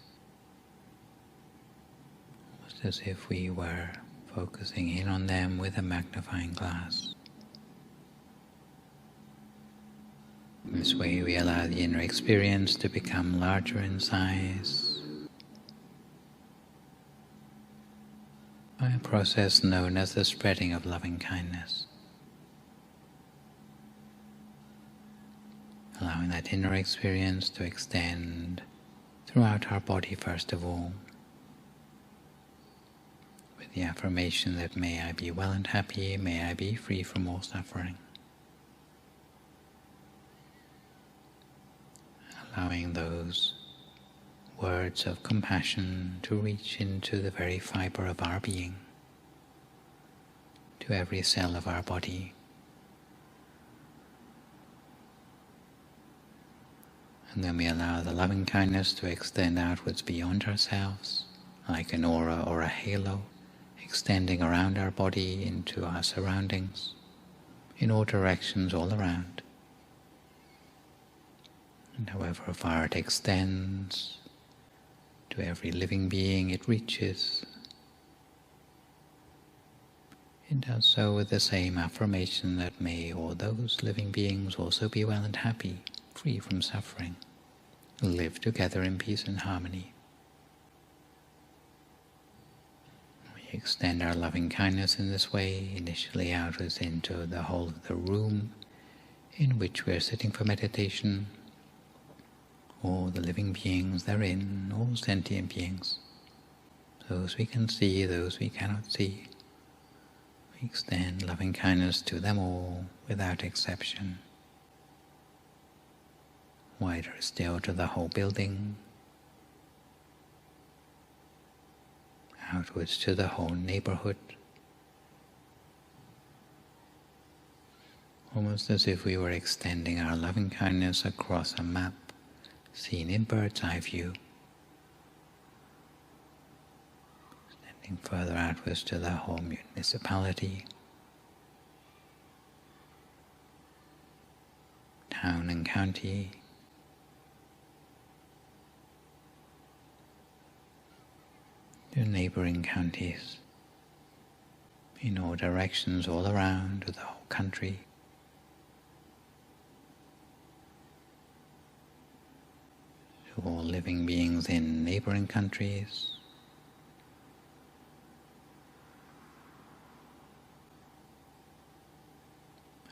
Almost as if we were focusing in on them with a magnifying glass. In this way we allow the inner experience to become larger in size by a process known as the spreading of loving kindness. Allowing that inner experience to extend throughout our body first of all, with the affirmation that may I be well and happy, may I be free from all suffering. Allowing those words of compassion to reach into the very fiber of our being, to every cell of our body. And then we allow the loving kindness to extend outwards beyond ourselves, like an aura or a halo, extending around our body into our surroundings, in all directions all around. And however far it extends, to every living being it reaches, it does so with the same affirmation that may all those living beings also be well and happy, free from suffering, live together in peace and harmony. We extend our loving kindness in this way, initially outwards into the whole of the room in which we are sitting for meditation, all the living beings therein, all sentient beings, those we can see, those we cannot see. We extend loving kindness to them all without exception. Wider still to the whole building, outwards to the whole neighborhood, almost as if we were extending our loving kindness across a map seen in bird's eye view, extending further outwards to the whole municipality, town and county, to neighboring counties, in all directions all around, to the whole country, to all living beings in neighboring countries,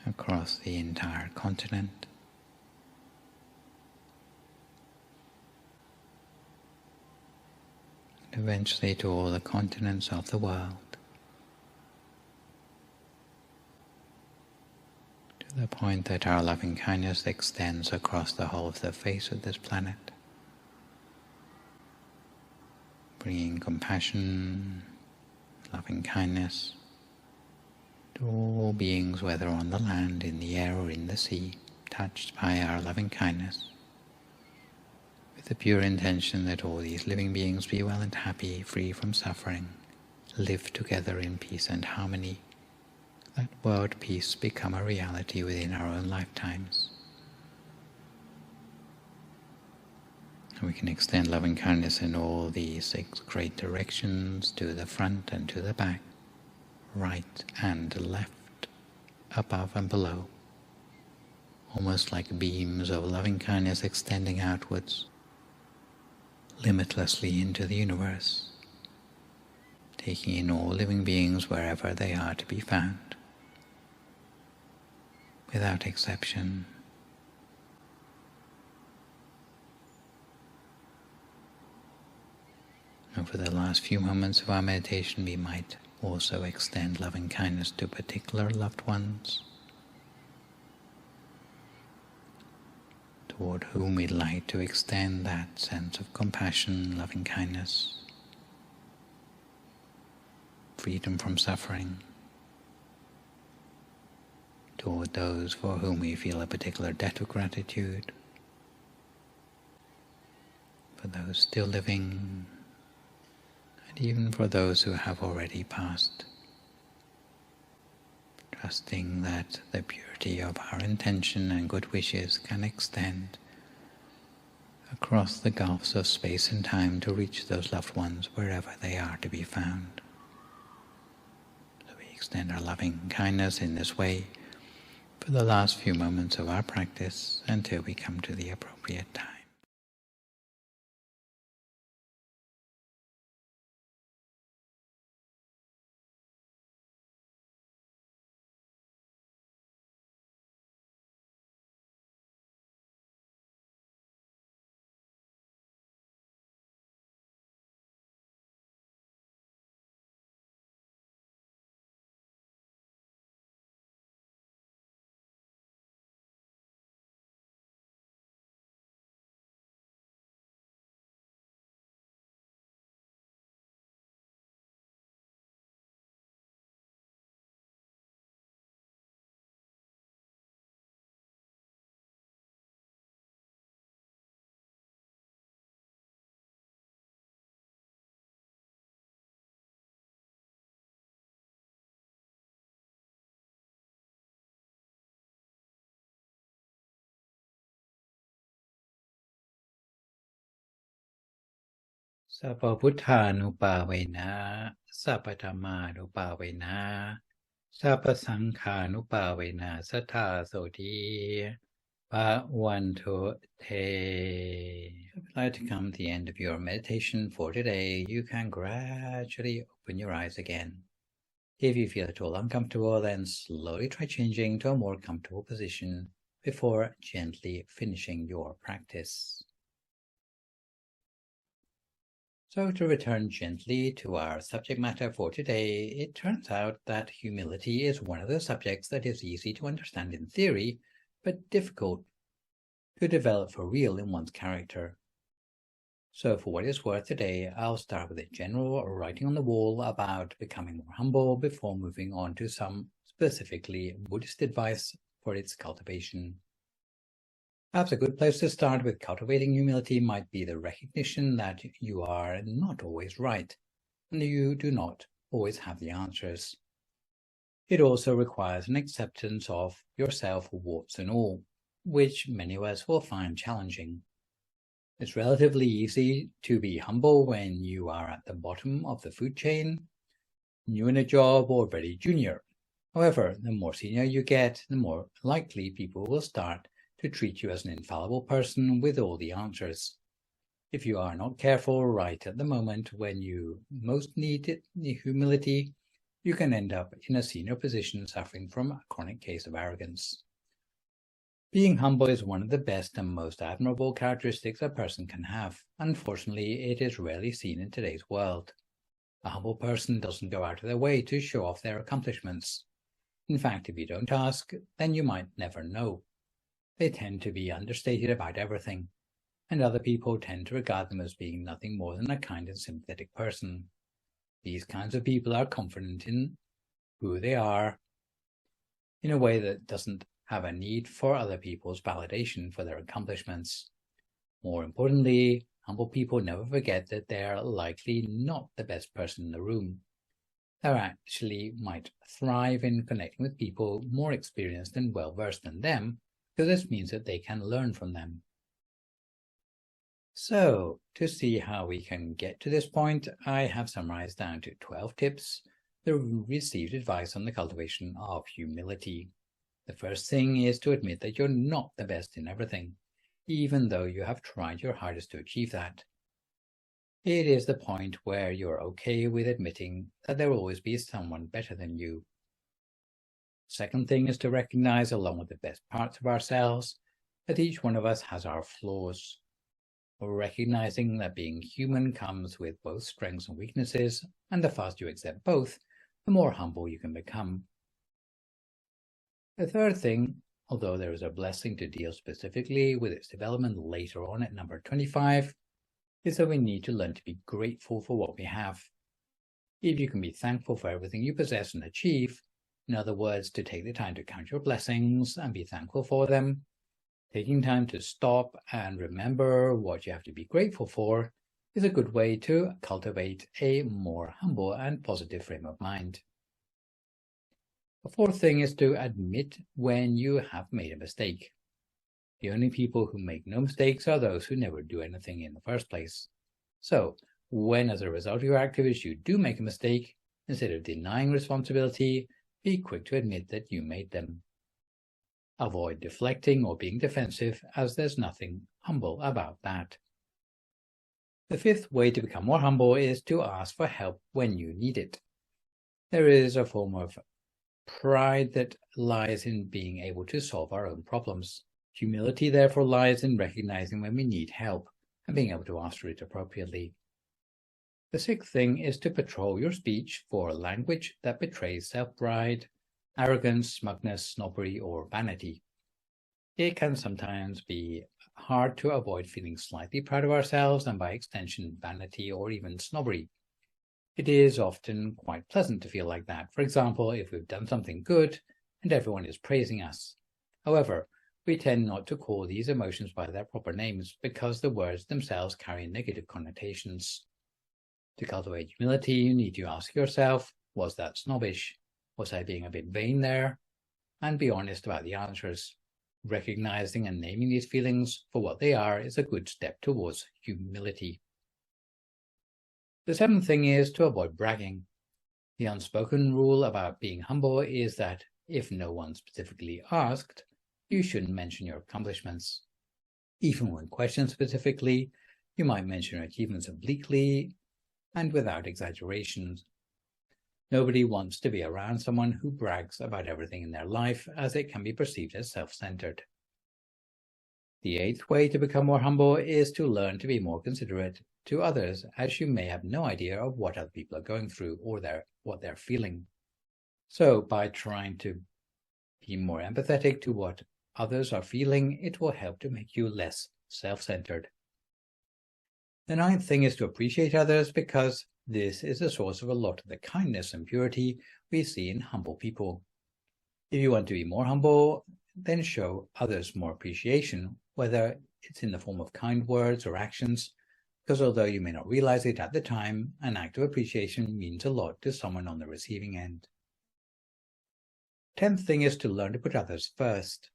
across the entire continent, and eventually to all the continents of the world, to the point that our loving kindness extends across the whole of the face of this planet, bringing compassion, loving kindness to all beings, whether on the land, in the air, or in the sea, touched by our loving kindness, with the pure intention that all these living beings be well and happy, free from suffering, live together in peace and harmony, let world peace become a reality within our own lifetimes. And we can extend loving kindness in all these 6 great directions, to the front and to the back, right and left, above and below, almost like beams of loving kindness extending outwards, limitlessly into the universe, taking in all living beings wherever they are to be found, without exception. Over the last few moments of our meditation, we might also extend loving kindness to particular loved ones, toward whom we'd like to extend that sense of compassion, loving kindness, freedom from suffering, toward those for whom we feel a particular debt of gratitude, for those still living, and even for those who have already passed. trusting that the purity of our intention and good wishes can extend across the gulfs of space and time to reach those loved ones wherever they are to be found. So we extend our loving kindness in this way for the last few moments of our practice until we come to the appropriate time. Sabba Buddhanupavena, Sabba Dhammanupavena, Sabba Sanghānupavena Sattha Soti Bhavantu Te. If you'd like to come to the end of your meditation for today, you can gradually open your eyes again. If you feel at all uncomfortable, then slowly try changing to a more comfortable position before gently finishing your practice. So to return gently to our subject matter for today, it turns out that humility is one of the subjects that is easy to understand in theory, but difficult to develop for real in one's character. So for what it's worth today, I'll start with a general writing on the wall about becoming more humble before moving on to some specifically Buddhist advice for its cultivation. Perhaps a good place to start with cultivating humility might be the recognition that you are not always right, and you do not always have the answers. It also requires an acceptance of yourself, warts and all, which many of us will find challenging. It's relatively easy to be humble when you are at the bottom of the food chain, new in a job, or very junior. However, the more senior you get, the more likely people will start to treat you as an infallible person with all the answers. If you are not careful right at the moment when you most need the humility, you can end up in a senior position suffering from a chronic case of arrogance. Being humble is one of the best and most admirable characteristics a person can have. Unfortunately, it is rarely seen in today's world. A humble person doesn't go out of their way to show off their accomplishments. In fact, if you don't ask, then you might never know. They tend to be understated about everything, and other people tend to regard them as being nothing more than a kind and sympathetic person. These kinds of people are confident in who they are in a way that doesn't have a need for other people's validation for their accomplishments. More importantly, humble people never forget that they are likely not the best person in the room. They actually might thrive in connecting with people more experienced and well-versed than them, because this means that they can learn from them. So, to see how we can get to this point, I have summarized down to 12 tips that received advice on the cultivation of humility. The first thing is to admit that you're not the best in everything, even though you have tried your hardest to achieve that. It is the point where you're okay with admitting that there will always be someone better than you. Second thing is to recognize, along with the best parts of ourselves, that each one of us has our flaws. Recognizing that being human comes with both strengths and weaknesses, and the faster you accept both, the more humble you can become. The third thing, although there is a blessing to deal specifically with its development later on at number 25, is that we need to learn to be grateful for what we have. If you can be thankful for everything you possess and achieve, in other words, to take the time to count your blessings and be thankful for them, taking time to stop and remember what you have to be grateful for is a good way to cultivate a more humble and positive frame of mind. The fourth thing is to admit when you have made a mistake. The only people who make no mistakes are those who never do anything in the first place. So, when as a result of your activities you do make a mistake, instead of denying responsibility, be quick to admit that you made them. Avoid deflecting or being defensive, as there's nothing humble about that. The fifth way to become more humble is to ask for help when you need it. There is a form of pride that lies in being able to solve our own problems. Humility therefore lies in recognizing when we need help and being able to ask for it appropriately. The sixth thing is to patrol your speech for language that betrays self-pride, arrogance, smugness, snobbery, or vanity. It can sometimes be hard to avoid feeling slightly proud of ourselves and by extension vanity or even snobbery. It is often quite pleasant to feel like that. For example, if we've done something good and everyone is praising us. However, we tend not to call these emotions by their proper names because the words themselves carry negative connotations. To cultivate humility, you need to ask yourself, was that snobbish? Was I being a bit vain there? And be honest about the answers. Recognizing and naming these feelings for what they are is a good step towards humility. The seventh thing is to avoid bragging. The unspoken rule about being humble is that if no one specifically asked, you shouldn't mention your accomplishments. Even when questioned specifically, you might mention your achievements obliquely and without exaggerations. Nobody wants to be around someone who brags about everything in their life, as it can be perceived as self-centered. The eighth way to become more humble is to learn to be more considerate to others, as you may have no idea of what other people are going through or what they're feeling. So by trying to be more empathetic to what others are feeling, it will help to make you less self-centered. The ninth thing is to appreciate others, because this is a source of a lot of the kindness and purity we see in humble people. If you want to be more humble, then show others more appreciation, whether it's in the form of kind words or actions, because although you may not realize it at the time, an act of appreciation means a lot to someone on the receiving end. 10th thing is to learn to put others first.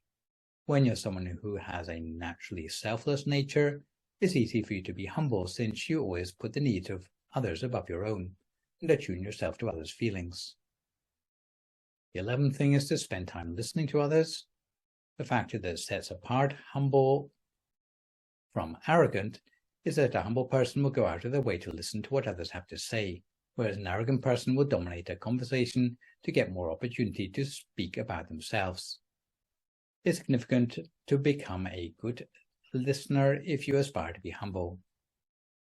When you're someone who has a naturally selfless nature, it's easy for you to be humble, since you always put the needs of others above your own and attune yourself to others' feelings. The 11th thing is to spend time listening to others. The factor that sets apart humble from arrogant is that a humble person will go out of their way to listen to what others have to say, whereas an arrogant person will dominate a conversation to get more opportunity to speak about themselves. It's significant to become a good listener if you aspire to be humble.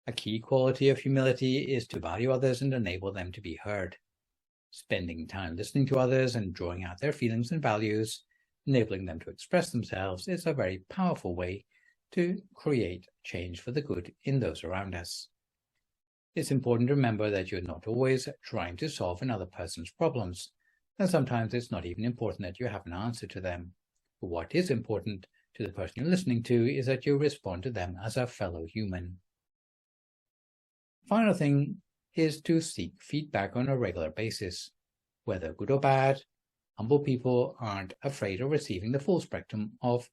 A key quality of humility is to value others and enable them to be heard. Spending time listening to others and drawing out their feelings and values, enabling them to express themselves, is a very powerful way to create change for the good in those around us. It's important to remember that you're not always trying to solve another person's problems, and sometimes it's not even important that you have an answer to them. But what is important to the person you're listening to is that you respond to them as a fellow human. Final thing is to seek feedback on a regular basis. Whether good or bad, humble people aren't afraid of receiving the full spectrum of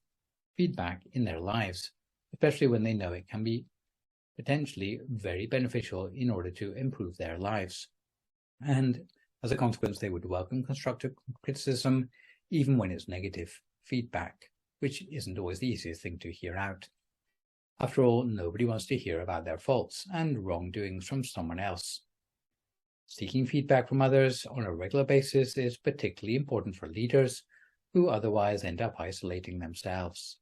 feedback in their lives, especially when they know it can be potentially very beneficial in order to improve their lives. And as a consequence, they would welcome constructive criticism, even when it's negative feedback, which isn't always the easiest thing to hear out. After all, nobody wants to hear about their faults and wrongdoings from someone else. Seeking feedback from others on a regular basis is particularly important for leaders who otherwise end up isolating themselves.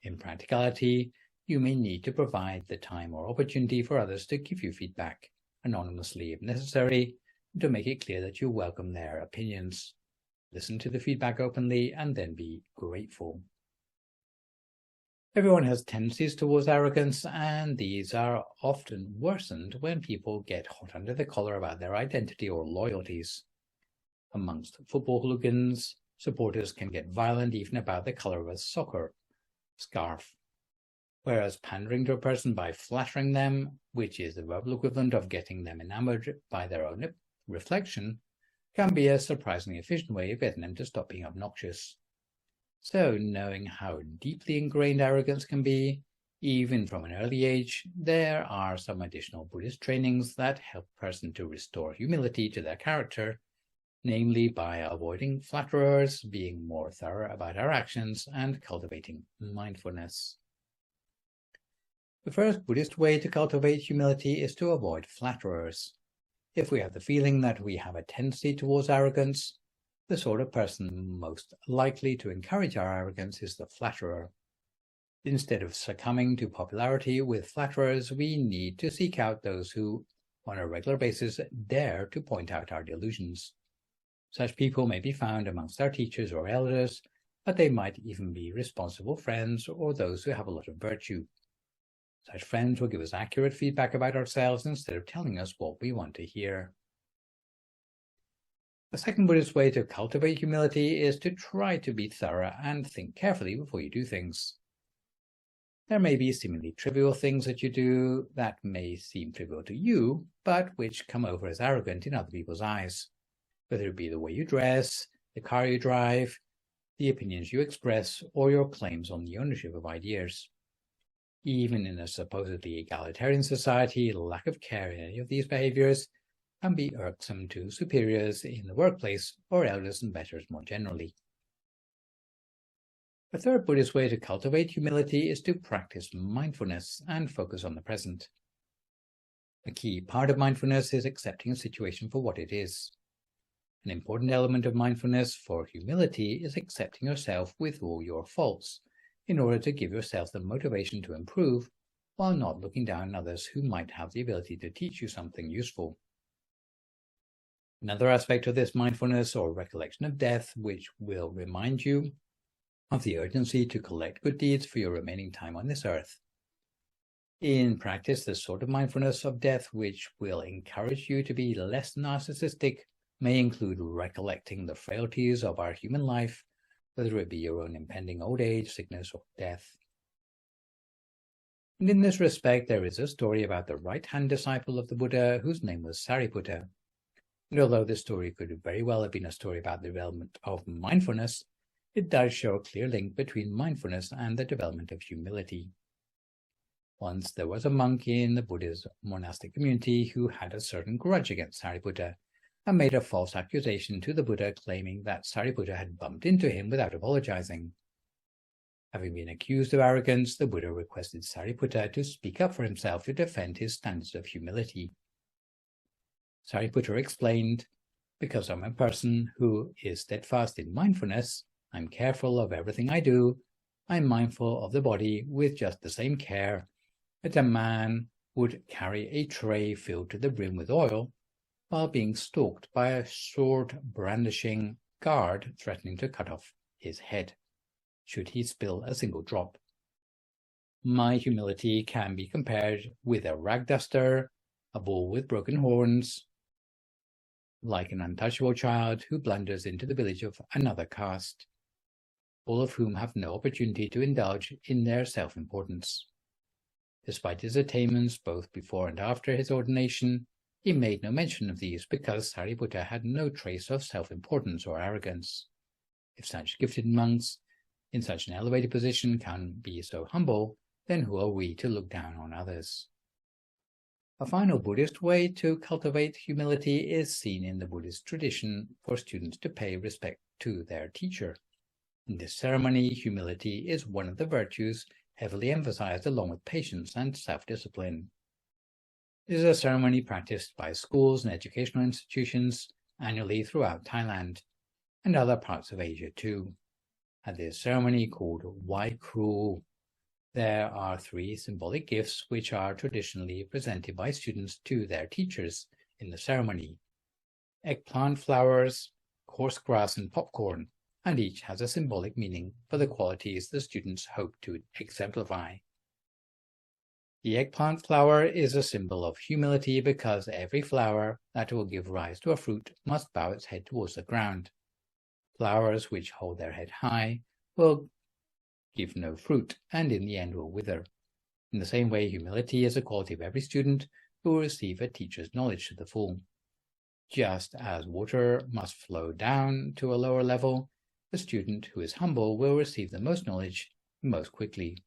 In practicality, you may need to provide the time or opportunity for others to give you feedback, anonymously if necessary, to make it clear that you welcome their opinions. Listen to the feedback openly and then be grateful. Everyone has tendencies towards arrogance, and these are often worsened when people get hot under the collar about their identity or loyalties. Amongst football hooligans, supporters can get violent even about the color of a soccer scarf. Whereas pandering to a person by flattering them, which is the verbal equivalent of getting them enamored by their own reflection, can be a surprisingly efficient way of getting them to stop being obnoxious. So, knowing how deeply ingrained arrogance can be, even from an early age, there are some additional Buddhist trainings that help a person to restore humility to their character, namely by avoiding flatterers, being more thorough about our actions, and cultivating mindfulness. The first Buddhist way to cultivate humility is to avoid flatterers. If we have the feeling that we have a tendency towards arrogance, the sort of person most likely to encourage our arrogance is the flatterer. Instead of succumbing to popularity with flatterers, we need to seek out those who, on a regular basis, dare to point out our delusions. Such people may be found amongst our teachers or elders, but they might even be responsible friends or those who have a lot of virtue. Such friends will give us accurate feedback about ourselves instead of telling us what we want to hear. The second Buddhist way to cultivate humility is to try to be thorough and think carefully before you do things. There may be seemingly trivial things that you do that may seem trivial to you, but which come over as arrogant in other people's eyes, whether it be the way you dress, the car you drive, the opinions you express, or your claims on the ownership of ideas. Even in a supposedly egalitarian society, lack of care in any of these behaviors can be irksome to superiors in the workplace or elders and betters more generally. The third Buddhist way to cultivate humility is to practice mindfulness and focus on the present. A key part of mindfulness is accepting a situation for what it is. An important element of mindfulness for humility is accepting yourself with all your faults, in order to give yourself the motivation to improve, while not looking down on others who might have the ability to teach you something useful. Another aspect of this mindfulness or recollection of death, which will remind you of the urgency to collect good deeds for your remaining time on this earth. In practice, this sort of mindfulness of death, which will encourage you to be less narcissistic, may include recollecting the frailties of our human life, whether it be your own impending old age, sickness, or death. And in this respect, there is a story about the right-hand disciple of the Buddha, whose name was Sariputta. And although this story could very well have been a story about the development of mindfulness, it does show a clear link between mindfulness and the development of humility. Once there was a monk in the Buddha's monastic community who had a certain grudge against Sariputta and made a false accusation to the Buddha, claiming that Sariputta had bumped into him without apologizing. Having been accused of arrogance, the Buddha requested Sariputta to speak up for himself to defend his standards of humility. Sariputta explained, "Because I'm a person who is steadfast in mindfulness, I'm careful of everything I do. I'm mindful of the body with just the same care that a man would carry a tray filled to the brim with oil while being stalked by a sword-brandishing guard threatening to cut off his head, should he spill a single drop. My humility can be compared with a rag duster, a bull with broken horns, like an untouchable child who blunders into the village of another caste, all of whom have no opportunity to indulge in their self-importance. Despite his attainments both before and after his ordination, he made no mention of these because Sariputta had no trace of self-importance or arrogance. If such gifted monks in such an elevated position can be so humble, then who are we to look down on others? A final Buddhist way to cultivate humility is seen in the Buddhist tradition for students to pay respect to their teacher. In this ceremony, humility is one of the virtues heavily emphasized along with patience and self-discipline. It is a ceremony practiced by schools and educational institutions annually throughout Thailand and other parts of Asia too. At this ceremony called Waikru, there are 3 symbolic gifts which are traditionally presented by students to their teachers in the ceremony: eggplant flowers, coarse grass, and popcorn, and each has a symbolic meaning for the qualities the students hope to exemplify. The eggplant flower is a symbol of humility because every flower that will give rise to a fruit must bow its head towards the ground. Flowers which hold their head high will give no fruit and in the end will wither. In the same way, humility is a quality of every student who will receive a teacher's knowledge to the full. Just as water must flow down to a lower level, the student who is humble will receive the most knowledge most quickly.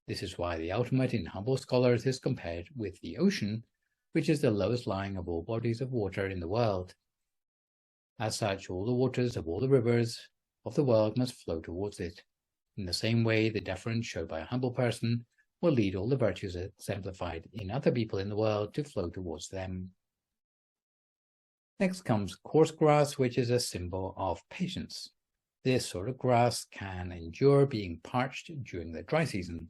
This is why the ultimate in humble scholars is compared with the ocean, which is the lowest lying of all bodies of water in the world. As such, all the waters of all the rivers of the world must flow towards it. In the same way, the deference showed by a humble person will lead all the virtues exemplified in other people in the world to flow towards them. Next comes coarse grass, which is a symbol of patience. This sort of grass can endure being parched during the dry season.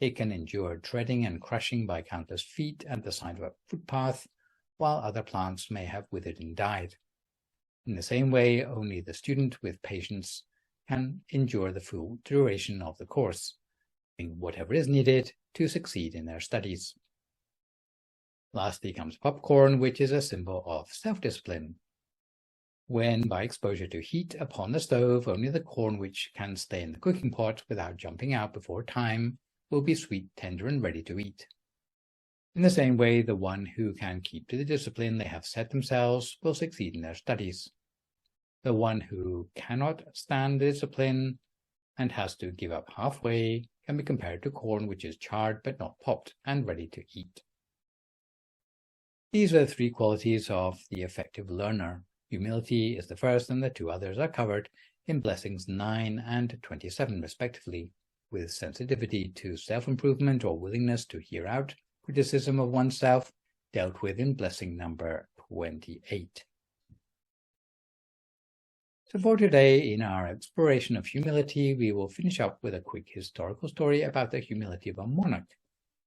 It can endure treading and crushing by countless feet at the side of a footpath, while other plants may have withered and died. In the same way, only the student with patience can endure the full duration of the course, doing whatever is needed to succeed in their studies. Lastly comes popcorn, which is a symbol of self-discipline. When, by exposure to heat upon the stove, only the corn which can stay in the cooking pot without jumping out before time will be sweet, tender, and ready to eat. In the same way, the one who can keep to the discipline they have set themselves will succeed in their studies. The one who cannot stand the discipline and has to give up halfway can be compared to corn which is charred but not popped and ready to eat. These are the three qualities of the effective learner. Humility is the first, and the two others are covered in Blessings 9 and 27 respectively, with sensitivity to self-improvement or willingness to hear out criticism of oneself dealt with in Blessing number 28. So for today, in our exploration of humility, we will finish up with a quick historical story about the humility of a monarch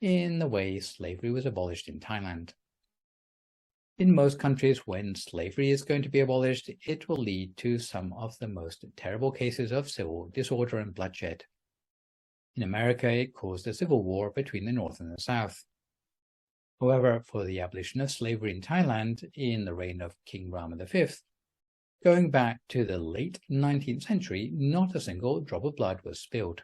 in the way slavery was abolished in Thailand. In most countries, when slavery is going to be abolished, it will lead to some of the most terrible cases of civil disorder and bloodshed. In America, it caused a civil war between the North and the South. However, for the abolition of slavery in Thailand in the reign of King Rama V, going back to the late 19th century, not a single drop of blood was spilled.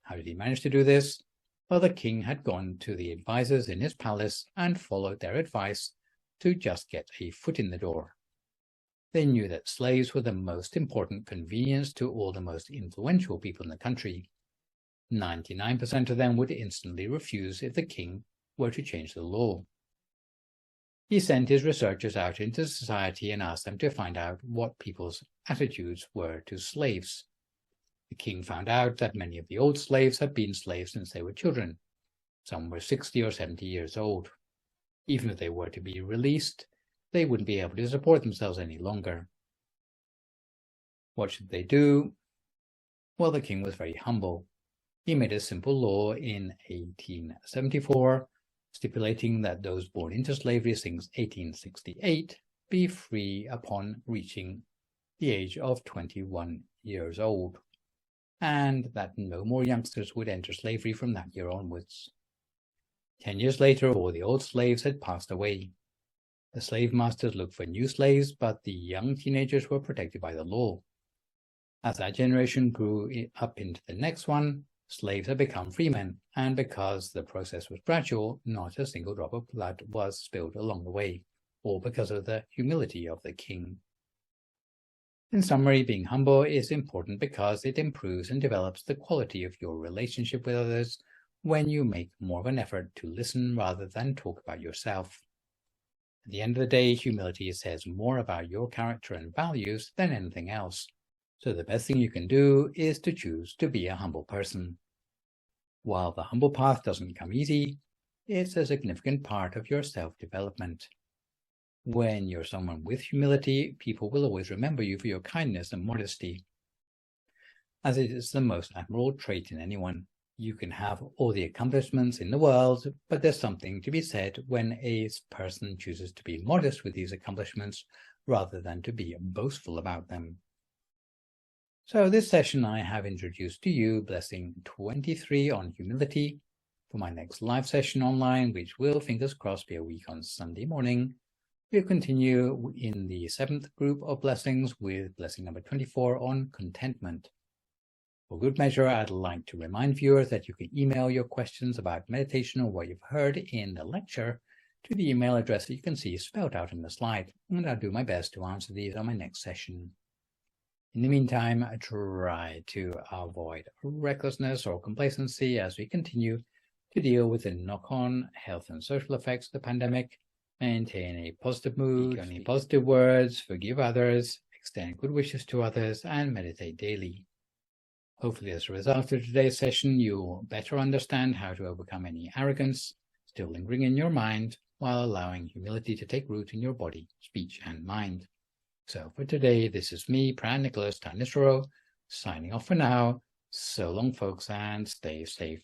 How did he manage to do this? Well, the king had gone to the advisors in his palace and followed their advice to just get a foot in the door. They knew that slaves were the most important convenience to all the most influential people in the country. 99% of them would instantly refuse if the king were to change the law. He sent his researchers out into society and asked them to find out what people's attitudes were to slaves. The king found out that many of the old slaves had been slaves since they were children. Some were 60 or 70 years old. Even if they were to be released, they wouldn't be able to support themselves any longer. What should they do? Well, the king was very humble. He made a simple law in 1874, stipulating that those born into slavery since 1868 be free upon reaching the age of 21 years old, and that no more youngsters would enter slavery from that year onwards. 10 years later, all the old slaves had passed away. The slave masters looked for new slaves, but the young teenagers were protected by the law. As that generation grew up into the next one, slaves had become freemen, and because the process was gradual, not a single drop of blood was spilled along the way, all because of the humility of the king. In summary, being humble is important because it improves and develops the quality of your relationship with others when you make more of an effort to listen rather than talk about yourself. At the end of the day, humility says more about your character and values than anything else. So the best thing you can do is to choose to be a humble person. While the humble path doesn't come easy, it's a significant part of your self-development. When you're someone with humility, people will always remember you for your kindness and modesty, as it is the most admirable trait in anyone. You can have all the accomplishments in the world, but there's something to be said when a person chooses to be modest with these accomplishments rather than to be boastful about them. So this session I have introduced to you Blessing 23 on humility. For my next live session online, which will, fingers crossed, be a week on Sunday morning, we'll continue in the 7th group of blessings with blessing number 24 on contentment. For good measure, I'd like to remind viewers that you can email your questions about meditation or what you've heard in the lecture to the email address that you can see spelled out in the slide, and I'll do my best to answer these on my next session. In the meantime, I try to avoid recklessness or complacency as we continue to deal with the knock-on health and social effects of the pandemic, maintain a positive mood, speak only positive words, forgive others, extend good wishes to others, and meditate daily. Hopefully, as a result of today's session, you'll better understand how to overcome any arrogance still lingering in your mind, while allowing humility to take root in your body, speech, and mind. So for today, this is me, Phra Nicholas Thanissaro, signing off for now. So long, folks, and stay safe.